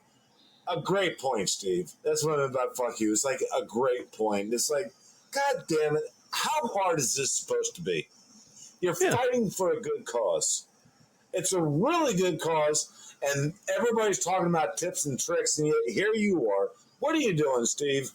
a great point, Steve. That's what I meant by fuck you. It's like a great point. It's like, God damn it. How hard is this supposed to be? You're fighting for a good cause. It's a really good cause, and everybody's talking about tips and tricks, and yet here you are. What are you doing, Steve?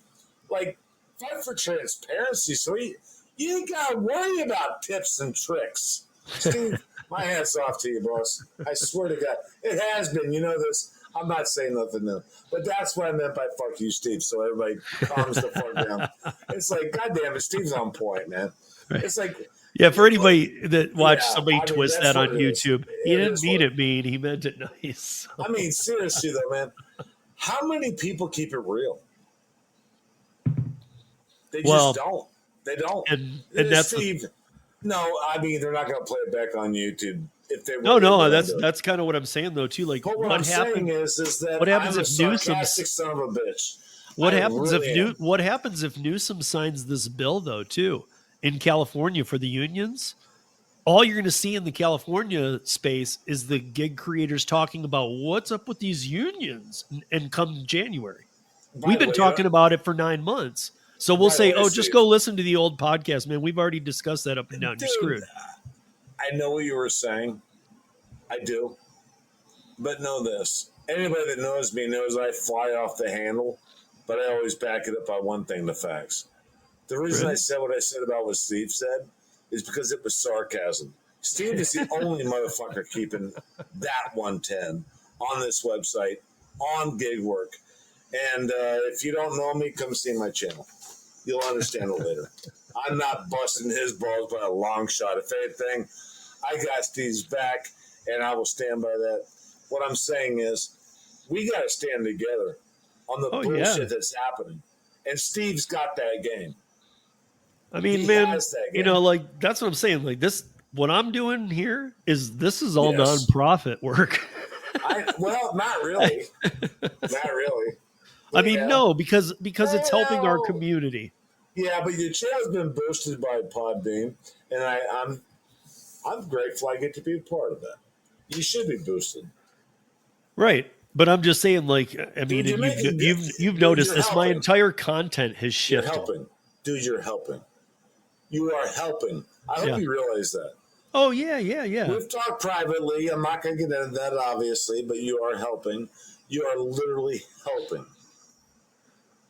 Like, fight for transparency, so you ain't got to worry about tips and tricks. Steve, my hat's off to you, boss. I swear to God. It has been. You know this. I'm not saying nothing new. But that's what I meant by fuck you, Steve, so everybody calms the fuck down. It's like, God damn it, Steve's on point, man. Right. It's like... Yeah, for anybody that watched somebody twist that on YouTube, he didn't mean it mean. He meant it nice. I mean, seriously, though, man. How many people keep it real? They just don't. They don't. And that's... Steve... No, I mean, they're not going to play it back on YouTube. If they that's kind of what I'm saying though too. Like, what I'm saying is that what happens I'm if sarcastic son of a bitch? What happens if Newsom signs this bill though too in California for the unions? All you're going to see in the California space is the gig creators talking about what's up with these unions, and come January, we've been talking about it for 9 months. So we'll say, just go listen to the old podcast, man. We've already discussed that up and down. You're screwed. I know what you were saying. I do. But know this. Anybody that knows me knows I fly off the handle, but I always back it up by one thing, the facts. The reason I said what I said about what Steve said is because it was sarcasm. Steve is the only motherfucker keeping that 110 on this website, on gig work. And if you don't know me, come see my channel. You'll understand it later. I'm not busting his balls by a long shot. If anything, I got Steve's back, and I will stand by that. What I'm saying is, we got to stand together on the bullshit that's happening. And Steve's got that game. I mean, man, you know, like, that's what I'm saying. Like, what I'm doing here is all nonprofit work. Well, not really. Not really. I mean, no, because it's helping our community. Yeah, but your channel's been boosted by Podbean, and I'm grateful I get to be a part of that. You should be boosted, right? But I'm just saying, like, I mean, you've noticed this. My entire content has shifted. You're helping, dude. You're helping. You are helping. I hope you realize that. Oh yeah. We've talked privately. I'm not going to get into that, obviously, but you are helping. You are literally helping.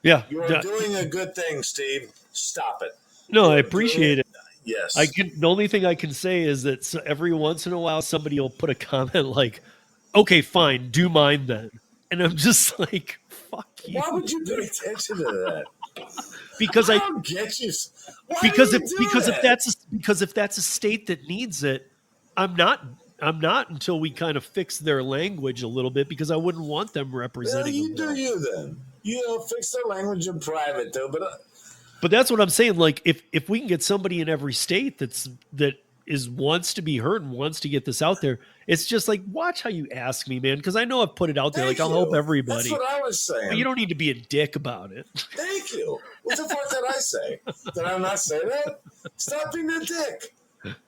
Yeah, you are doing a good thing, Steve. Stop it. No, I appreciate it. Yes. The only thing I can say is that every once in a while somebody will put a comment like, "Okay, fine, do mine then," and I'm just like, "Fuck you." Why would you pay attention to that? Because I don't get you. Because if that's a state that needs it, I'm not until we kind of fix their language a little bit, because I wouldn't want them representing. You do you then. You know, fix their language in private though, but that's what I'm saying. Like, if we can get somebody in every state that wants to be heard and wants to get this out there, it's just like, watch how you ask me, man, because I know I've put it out there. Like, I'll help everybody. That's what I was saying. But you don't need to be a dick about it. Thank you. What the fuck did I say? Did I not say that? Stop being a dick.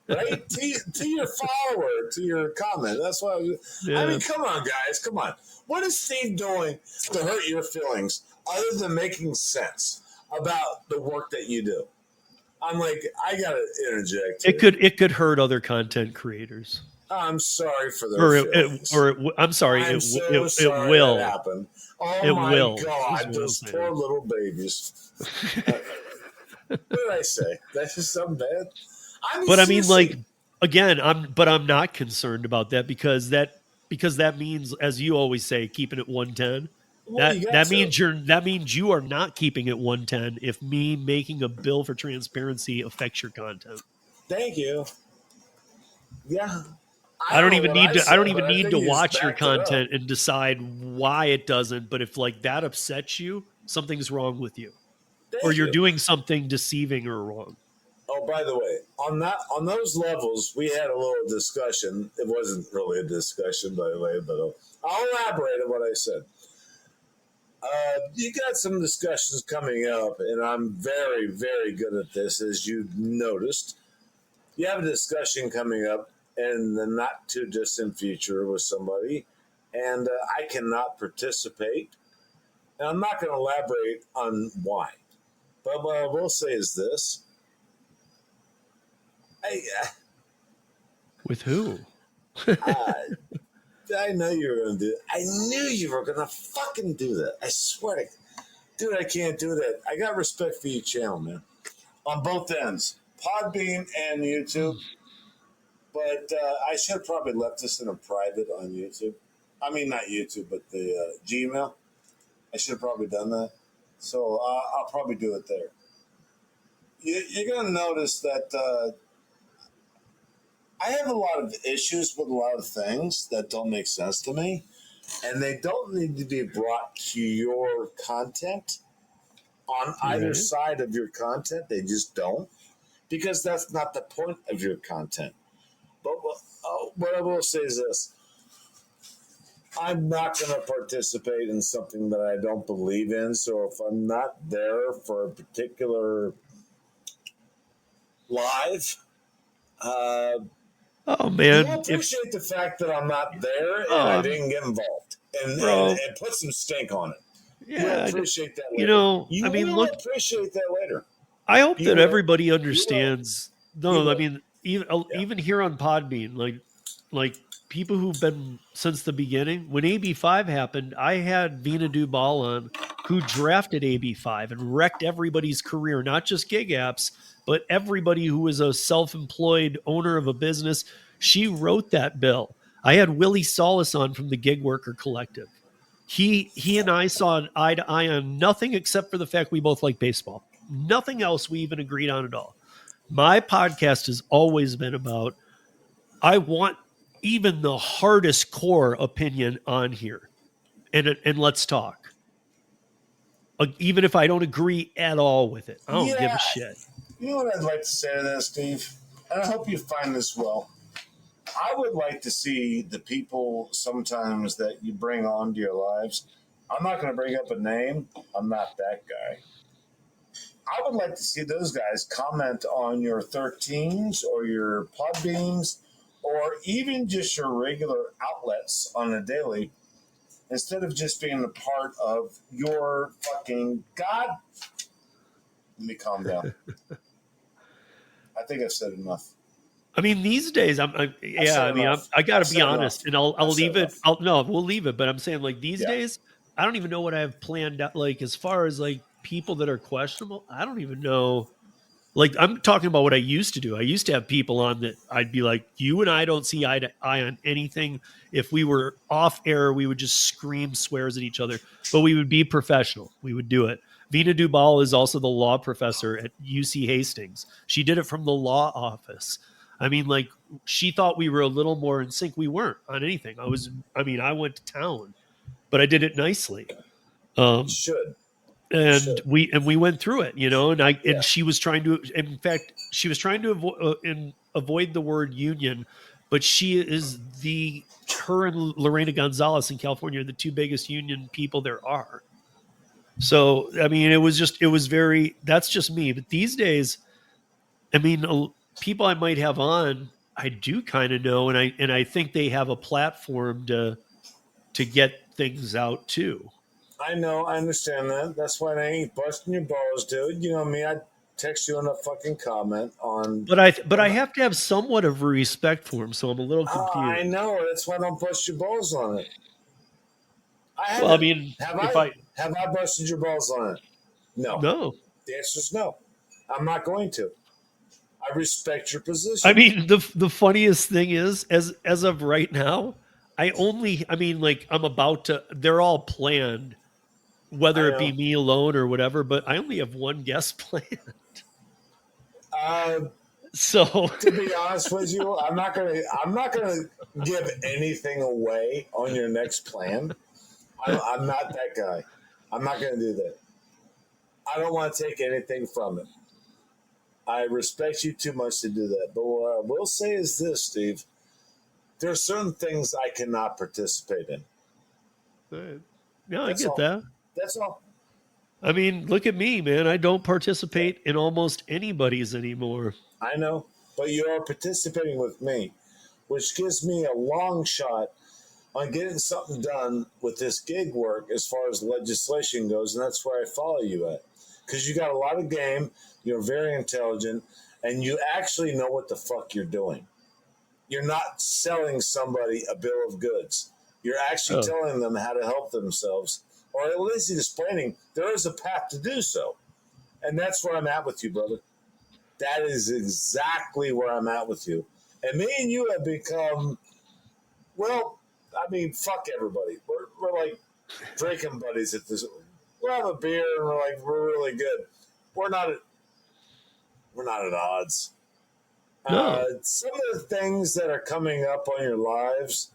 Right? to your follower, to your comment. That's why I mean, come on, guys. Come on. What is Steve doing to hurt your feelings other than making sense about the work that you do? I'm like, I gotta interject It here. could hurt other content creators. I'm sorry for their feelings. I'm sorry, I'm so it sorry that will. happened. Oh It my will. Is God, what I'm those poor saying. little babies. What did I say? That's just something bad. I mean, But I mean, like, seriously. again, I'm not concerned about that because that means, as you always say, keeping it 110. Well, you got to. That means you are not keeping it 110 if me making a bill for transparency affects your content. Thank you. Yeah. I don't know even what need I to I don't said, even but I need think to you just watch your backed it up. content and decide why it doesn't, but if like that upsets you, something's wrong with you. Or Thank you're you. doing something deceiving or wrong. Oh, by the way, on those levels, we had a little discussion. It wasn't really a discussion, by the way, but I'll elaborate on what I said. You got some discussions coming up, and I'm very, very good at this, as you noticed. You have a discussion coming up in the not too distant future with somebody, and I cannot participate. And I'm not going to elaborate on why. But what I will say is this. I, With who? uh, I know you were going to do it. I knew you were going to fucking do that. I swear to dude, I can't do that. I got respect for your channel, man. On both ends, Podbean and YouTube. But I should have probably left this in a private on YouTube. I mean, not YouTube, but the Gmail. I should have probably done that. So I'll probably do it there. You're going to notice that I have a lot of issues with a lot of things that don't make sense to me. And they don't need to be brought to your content on either Right. side of your content. They just don't. Because that's not the point of your content. But what I will say is this. I'm not going to participate in something that I don't believe in. So if I'm not there for a particular live, uh, Oh you'll man, if appreciate the fact that I'm not there and I oh didn't get involved bro, and put some stink on it. You'll yeah, appreciate that you later. know, I You mean, will look, appreciate that later. I hope You that will. everybody You will. understands. You No, I will. mean, Yeah. even here on Podbean, like people who've been since the beginning. When AB5 happened, I had Vina Dubal on, who drafted AB5 and wrecked everybody's career, not just gig apps, but everybody who was a self-employed owner of a business. She wrote that bill. I had Willie Solis on from the Gig Worker Collective. He and I saw eye to eye on nothing except for the fact we both like baseball. Nothing else we even agreed on at all. My podcast has always been about, I want even the hardest core opinion on here. And let's talk. Even if I don't agree at all with it. I don't give Yeah. a shit. You know what I'd like to say to that, Steve? And I hope you find this well. I would like to see the people sometimes that you bring onto your lives. I'm not going to bring up a name. I'm not that guy. I would like to see those guys comment on your 13s or your Podbeans or even just your regular outlets on a daily instead of just being a part of your fucking God. Let me calm down. I think I've said enough. I mean, these days, I've yeah. said I mean, enough. I got to I've be said honest, enough. and I'll I've said leave it. enough. No, we'll leave it. But I'm saying, like, these Yeah. days, I don't even know what I have planned out. Like, as far as like people that are questionable, I don't even know. Like, I'm talking about what I used to do. I used to have people on that I'd be like, you and I don't see eye to eye on anything. If we were off air, we would just scream swears at each other, but we would be professional. We would do it. Vina Dubal is also the law professor at UC Hastings. She did it from the law office. I mean, like, she thought we were a little more in sync. We weren't on anything. I went to town, but I did it nicely. You Um, should. You and should. we went through it, and Yeah. she was trying to, in fact, she was trying to avoid the word union, but she is her and Lorena Gonzalez in California are the two biggest union people there are. So, I mean, it was very, that's just me. But these days, I mean, people I might have on, I do kind of know, and I think they have a platform to get things out too. I know. I understand that. That's why I ain't busting your balls, dude. You know me. text you on a fucking comment on. But I have to have somewhat of respect for him, so I'm a little confused. I know, that's why I don't bust your balls on it. I Well, I haven't. mean, Have I busted your balls on it? No. no. The answer is no. I'm not going to. I respect your position. I mean, the funniest thing is, as of right now, I'm about to. They're all planned, whether it be me alone or whatever. But I only have one guest planned. So to be honest with you, I'm not gonna give anything away on your next plan. I'm not that guy. I'm not gonna do that. I don't want to take anything from it. I respect you too much to do that. But what I will say is this, Steve. There are certain things I cannot participate in. No, I get that. That's all. I mean, look at me, man. I don't participate in almost anybody's anymore. I know, but you are participating with me, which gives me a long shot on getting something done with this gig work as far as legislation goes, and that's where I follow you at. Because you got a lot of game, you're very intelligent, and you actually know what the fuck you're doing. You're not selling somebody a bill of goods. You're actually telling them how to help themselves, or at least explaining there is a path to do so. And that's where I'm at with you, brother. That is exactly where I'm at with you. And me and you have become, well, I mean, fuck everybody. We're like drinking buddies at this. We'll have a beer and we're really good. We're not at odds. No. Some of the things that are coming up on your lives,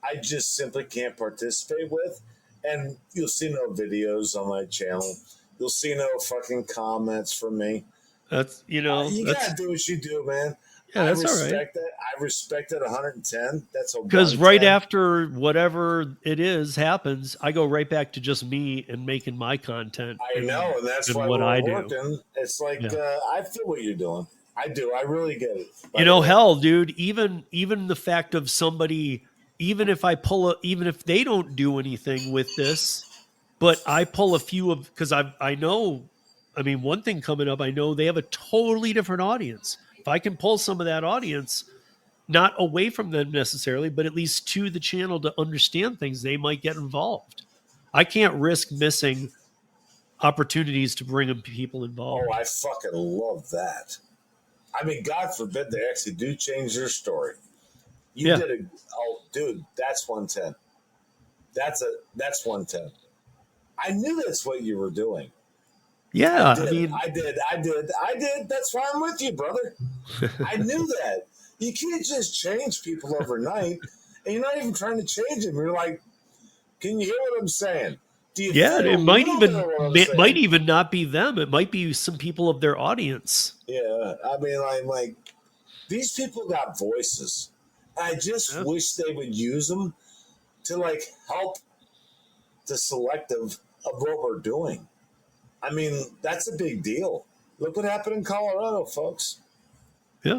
I just simply can't participate with. And you'll see no videos on my channel. You'll see no fucking comments from me. That's, you gotta do what you do, man. Yeah, that's all right. That. I respect it 110. That's a because right after whatever it is happens, I go right back to just me and making my content. I know, and that's why what I do. It's like I feel what you're doing. I do. I really get it. Hell, dude. Even the fact of somebody, even if they don't do anything with this, but I pull a few of, because I know. I mean, one thing coming up, I know they have a totally different audience. If I can pull some of that audience, not away from them necessarily, but at least to the channel to understand things, they might get involved. I can't risk missing opportunities to bring people involved. Oh, I fucking love that. I mean, God forbid they actually do change their story. You did it. Oh, dude, that's 110. That's 110. I knew that's what you were doing. Yeah, I did. That's why I'm with you, brother. I knew that. You can't just change people overnight, and you're not even trying to change them. You're like, can you hear what I'm saying? It might even not be them. It might be some people of their audience. Yeah, I mean, I'm like, these people got voices. I just wish they would use them to help the selective of what we're doing. I mean, that's a big deal. Look what happened in Colorado, folks. Yeah.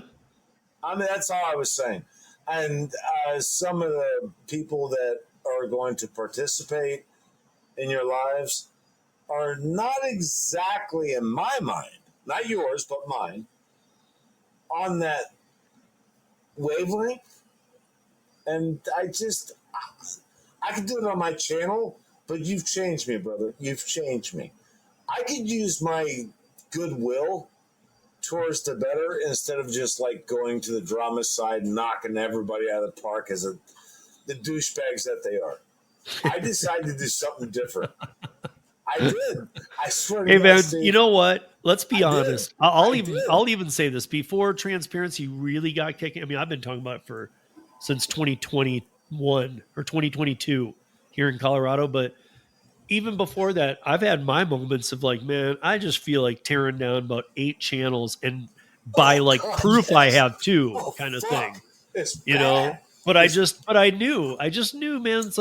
I mean, that's all I was saying. And some of the people that are going to participate in your lives are not exactly, in my mind, not yours, but mine, on that wavelength. And I can do it on my channel, but you've changed me, brother. You've changed me. I could use my goodwill towards the better instead of just going to the drama side and knocking everybody out of the park as the douchebags that they are. I decided to do something different. I did. I swear to God. Hey man, Steve, you know what? Let's be honest. I'll even say this. Before transparency really got kicking, I mean, I've been talking about it since 2021 or 2022 here in Colorado, but even before that, I've had my moments of man, I just feel like tearing down about 8 channels and by proof I have too, kind of thing. It's bad. But I just knew, man.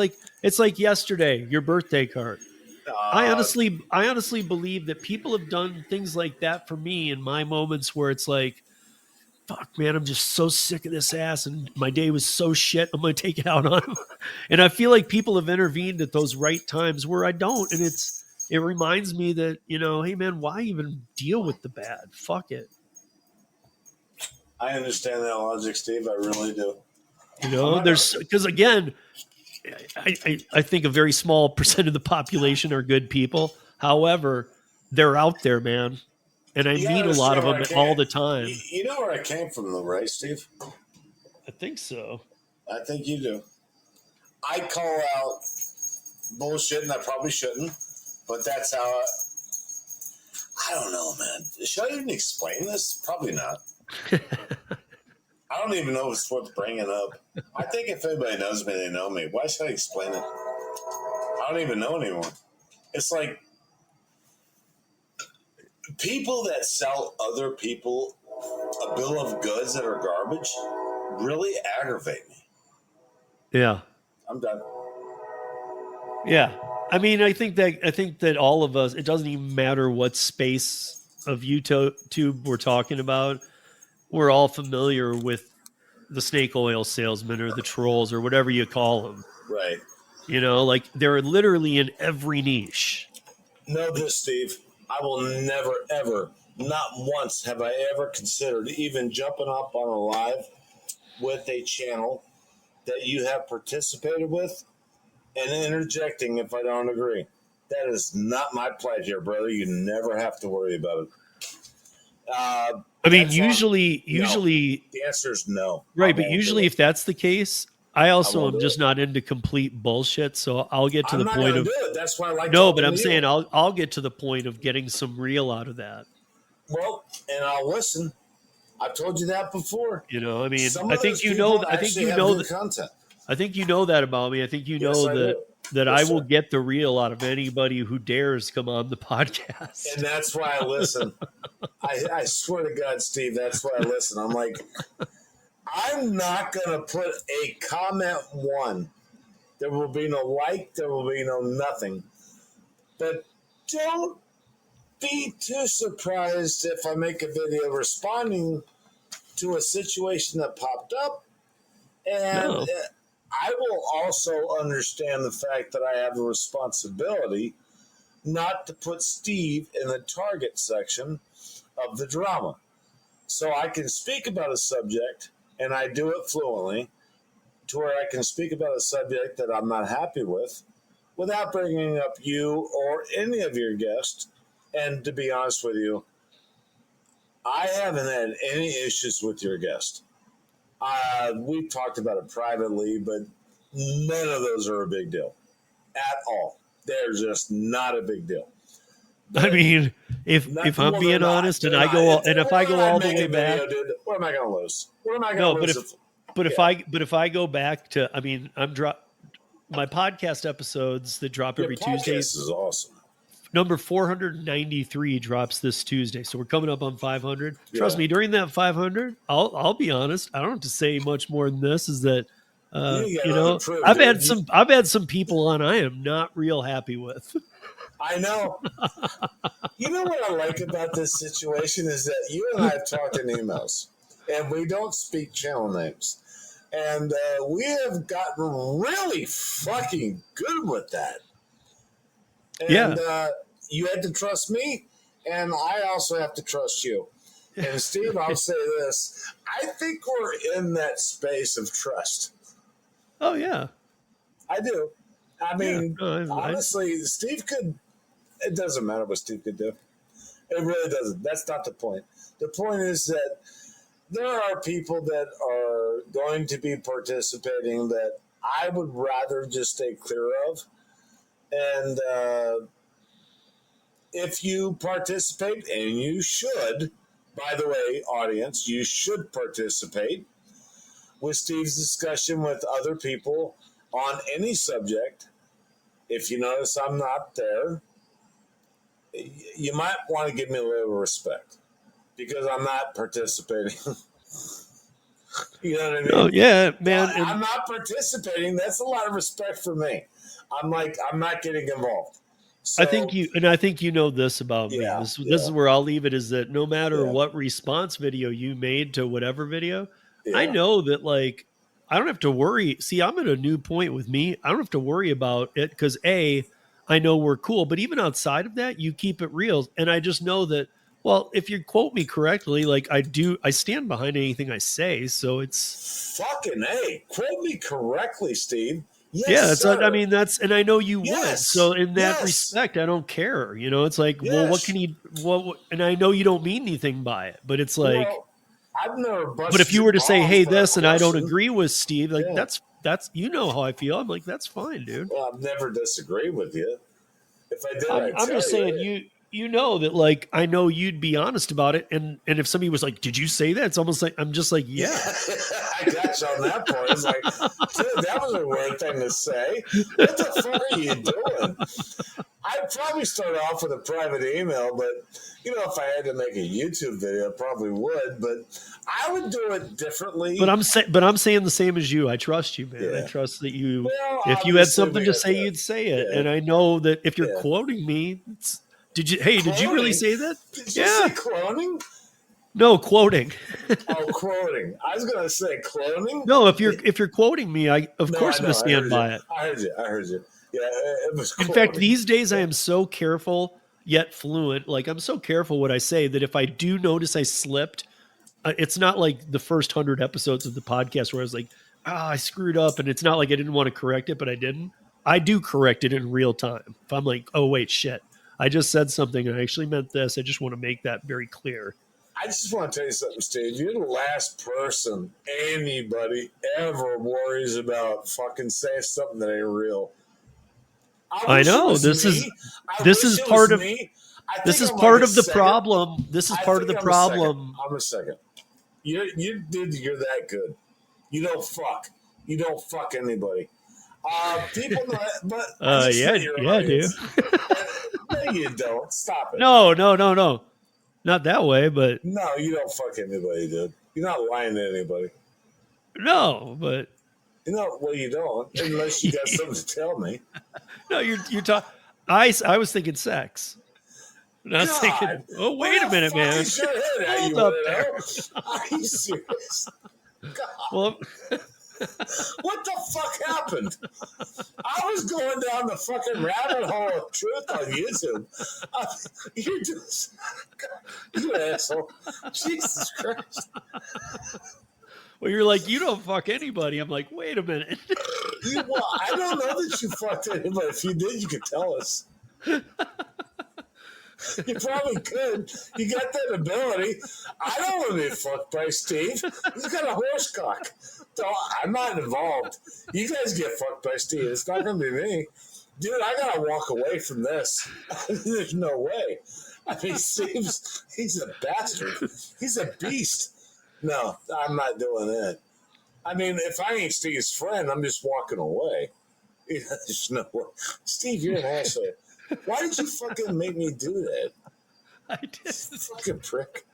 It's like yesterday, your birthday card. I honestly believe that people have done things like that for me in my moments where it's like, fuck, man, I'm just so sick of this ass, and my day was so shit. I'm going to take it out on him. And I feel like people have intervened at those right times where I don't, and it reminds me that, hey man, why even deal with the bad? Fuck it. I understand that logic, Steve. I really do. There's, because again, I think a very small percent of the population are good people. However, they're out there, man. And I meet a lot of them all the time. You know where I came from, though, right, Steve? I think so. I think you do. I call out bullshit, and I probably shouldn't, but that's how I don't know, man. Should I even explain this? Probably not. I don't even know if it's worth bringing up. I think if anybody knows me, they know me. Why should I explain it? I don't even know anymore. It's like people that sell other people a bill of goods that are garbage really aggravate me. Yeah. I'm done. Yeah. I mean, I think that all of us, it doesn't even matter what space of YouTube we're talking about. We're all familiar with the snake oil salesman or the trolls or whatever you call them. Right. Like they're literally in every niche. Know this, Steve. I will never, ever, not once have I ever considered even jumping up on a live with a channel that you have participated with and interjecting if I don't agree. That is not my plight here, brother. You never have to worry about it. I mean, usually the answer is no. Right, but usually if that's the case, I also am just not into complete bullshit. So I'll get to the point of. Do it. That's why I like. No, but I'm saying I'll get to the point of getting some real out of that. Well, and I'll listen. I've told you that before. I mean, I think you know. I think you know that content. I think you know that about me. I think you know that I will get the real out of anybody who dares come on the podcast. And that's why I listen. I swear to God, Steve, that's why I listen. I'm like, I'm not going to put a comment one. There will be no like. There will be no nothing. But don't be too surprised if I make a video responding to a situation that popped up. And I will also understand the fact that I have a responsibility not to put Steve in the target section of the drama. So I can speak about a subject, and I do it fluently, to where I can speak about a subject that I'm not happy with without bringing up you or any of your guests. And to be honest with you, I haven't had any issues with your guest. We've talked about it privately, but none of those are a big deal at all. They're just not a big deal. But I mean, if I'm being honest, and I go all the way back, what am I going to lose? What am I going to lose? But if I go back to, I mean, my podcast episodes that drop every Tuesday. This is awesome. Number 493 drops this Tuesday, so we're coming up on 500. Trust me, during that 500, I'll be honest. I don't have to say much more than this. Is that I've had some people on I am not real happy with. I know. You know what I like about this situation is that you and I have talked in emails, and we don't speak channel names, and we have gotten really fucking good with that. And you had to trust me, and I also have to trust you. And Steve, I'll say this. I think we're in that space of trust. Oh, yeah. I do. I mean, honestly, Steve could, it doesn't matter what Steve could do. It really doesn't. That's not the point. The point is that there are people that are going to be participating that I would rather just stay clear of. And if you participate, and you should, by the way, audience, you should participate with Steve's discussion with other people on any subject. If you notice I'm not there, you might want to give me a little respect because I'm not participating. You know what I mean? Oh, yeah, man. I'm not participating. That's a lot of respect for me. I'm not getting involved. So, I think you know this about me. This is where I'll leave it, is that no matter what response video you made to whatever video, I know that, like, I don't have to worry. See, I'm at a new point with me. I don't have to worry about it because I know we're cool. But even outside of that, you keep it real. And I just know that, well, if you quote me correctly, like I stand behind anything I say. So it's fucking A. Quote me correctly, Steve. Yes, yeah, that's sir. I mean that's and I know you would. Yes. So in that Yes. respect, I don't care. You know, it's like, well, what Yes. can you what and I know you don't mean anything by it, but it's like Well, I've never busted but if you your were to say, balls "Hey, for a this," and I don't question. agree with Steve, like Yeah. that's you know how I feel. I'm like, that's fine, dude. Well, I've never disagreed with you. If I did, I'd I'm tell just saying you know that like I know you'd be honest about it, and if somebody was like, "Did you say that?" It's almost like I'm just like, yeah. I got you on that point. It's like, dude, that was a weird thing to say. What the fuck are you doing? I'd probably start off with a private email, but you know, if I had to make a YouTube video, I probably would. But I would do it differently. But I'm saying the same as you. I trust you, man. Yeah. I trust that you. Well, If you had obviously, something we to got say, that. you'd say it. Yeah. And I know that if you're Yeah. quoting me, did you really Cloning? say that? Did you Yeah. say cloning? No, quoting. Oh, quoting. I was gonna say cloning. No, if you're quoting me, of No, course I I'm know. gonna stand by it. I heard you. Yeah, it was In cloning. fact, these days I am so careful yet fluent. Like I'm so careful what I say that if I do notice I slipped, it's not like the first 100 episodes of the podcast where I was like, I screwed up, and it's not like I didn't want to correct it, but I didn't. I do correct it in real time. If I'm like, oh wait, shit, I just said something and I actually meant this. I just want to make that very clear. I just want to tell you something, Steve. You're the last person anybody ever worries about fucking saying something that ain't real. I know this is part of this is part of the problem. This is part of the problem. I'm a second. You're that good. You don't fuck. You don't fuck anybody. People know that, but yeah, dude. No, you don't. Stop it. No, not that way. But no, you don't fuck anybody, dude. You're not lying to anybody. No, but well, you don't unless you got something to tell me. No, you're talking. I was thinking sex. And I was thinking, oh, wait a minute, man. Hold up there. Are you serious? God. Well, what the fuck happened? I was going down the fucking rabbit hole of truth on YouTube. You're just, you asshole. Jesus Christ. Well, you're like, you don't fuck anybody. I'm like, wait a minute. I don't know that you fucked anybody. If you did, you could tell us. You probably could. You got that ability. I don't want to be fucked by Steve. He's got a horse cock. So I'm not involved. You guys get fucked by Steve. It's not going to be me. Dude, I got to walk away from this. There's no way. I mean, Steve's, he's a bastard. He's a beast. No, I'm not doing it. I mean, if I ain't Steve's friend, I'm just walking away. There's no way. Steve, you're an asshole. Why did you fucking make me do that? I did. Fucking prick.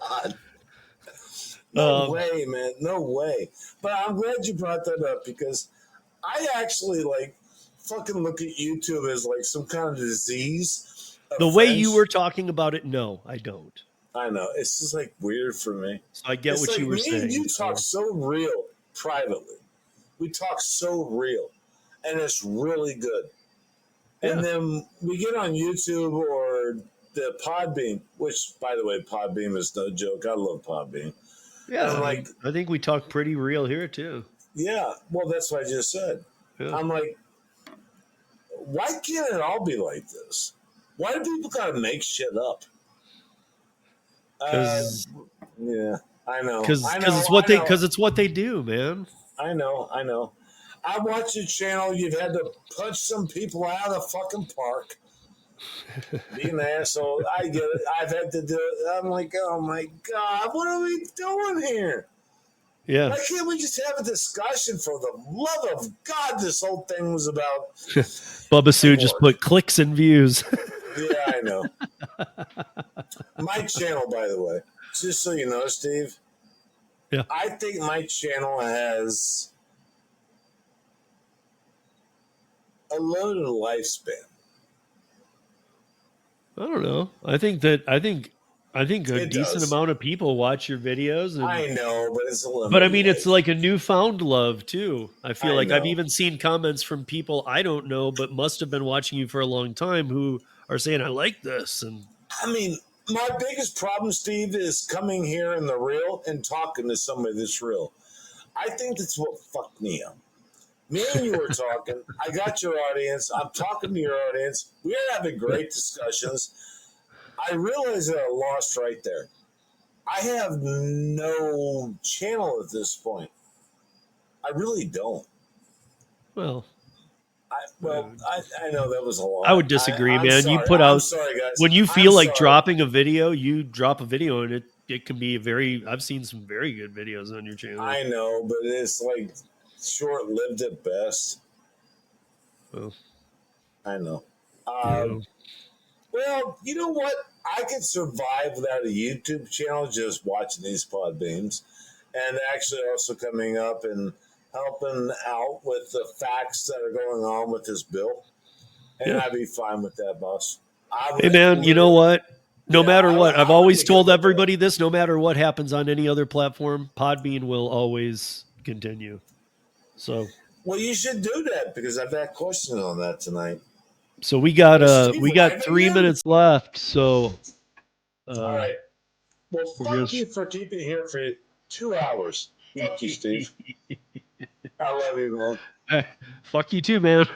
God. No way, man. No way. But I'm glad you brought that up because I actually fucking look at YouTube as some kind of disease. The way you were talking about it, no, I don't. I know. It's just weird for me. So I get what you were saying. And you talk so real privately. We talk so real. And it's really good. Yeah. And then we get on YouTube or the Podbeam, which, by the way, Podbeam is no joke. I love Podbeam. Yeah, I think we talk pretty real here, too. Yeah, well, that's what I just said. Yeah. I'm like, why can't it all be like this? Why do people got to make shit up? Yeah, I know. Because it's what they do, man. I know. I watch your channel. You've had to punch some people out of the fucking park. Be an asshole. I get it. I've had to do it. I'm like, oh my God, what are we doing here? Yeah. Why can't we just have a discussion for the love of God? This whole thing was about. Bubba Sue just put clicks and views. Yeah, I know. My channel, by the way, just so you know, Steve. Yeah. I think my channel has a loaded lifespan. I don't know. I think I think a It decent does. amount of people watch your videos, and I know, but it's a limited. but I mean, it's life. like a newfound love too. I feel I like I've know. even seen comments from people I don't know, but must have been watching you for a long time, who are saying, "I like this," and I mean, my biggest problem, Steve, is coming here in the real and talking to somebody that's real. I think that's what fucked me up. Me and you were talking. I got your audience. I'm talking to your audience. We are having great discussions. I realize that I lost right there. I have no channel at this point. I really don't. well, I know that was a I lot. would disagree, I'm man. You sorry. put I'm out sorry, when guys. you I'm feel like sorry. dropping a video, you drop a video, and it can be very. I've seen some very good videos on your channel. I know, but it's like short lived at best. Well, I know. yeah. Well, you know what? I could survive without a YouTube channel just watching these pod beams and actually also coming up and helping out with the facts that are going on with this bill. And Yeah. I'd be fine with that, boss. I would Hey, man, you know literally, what? No yeah, matter what, I've I would always be good told with that. everybody this: no matter what happens on any other platform, Podbean will always continue. So, Well, you should do that because I've had questions on that tonight. so we got Is Steve we got live 3 again? minutes left. So, All right. Well, we're fuck gonna you for keeping here for 2 hours. Fuck you, Steve. I love you, man. fuck you too, man.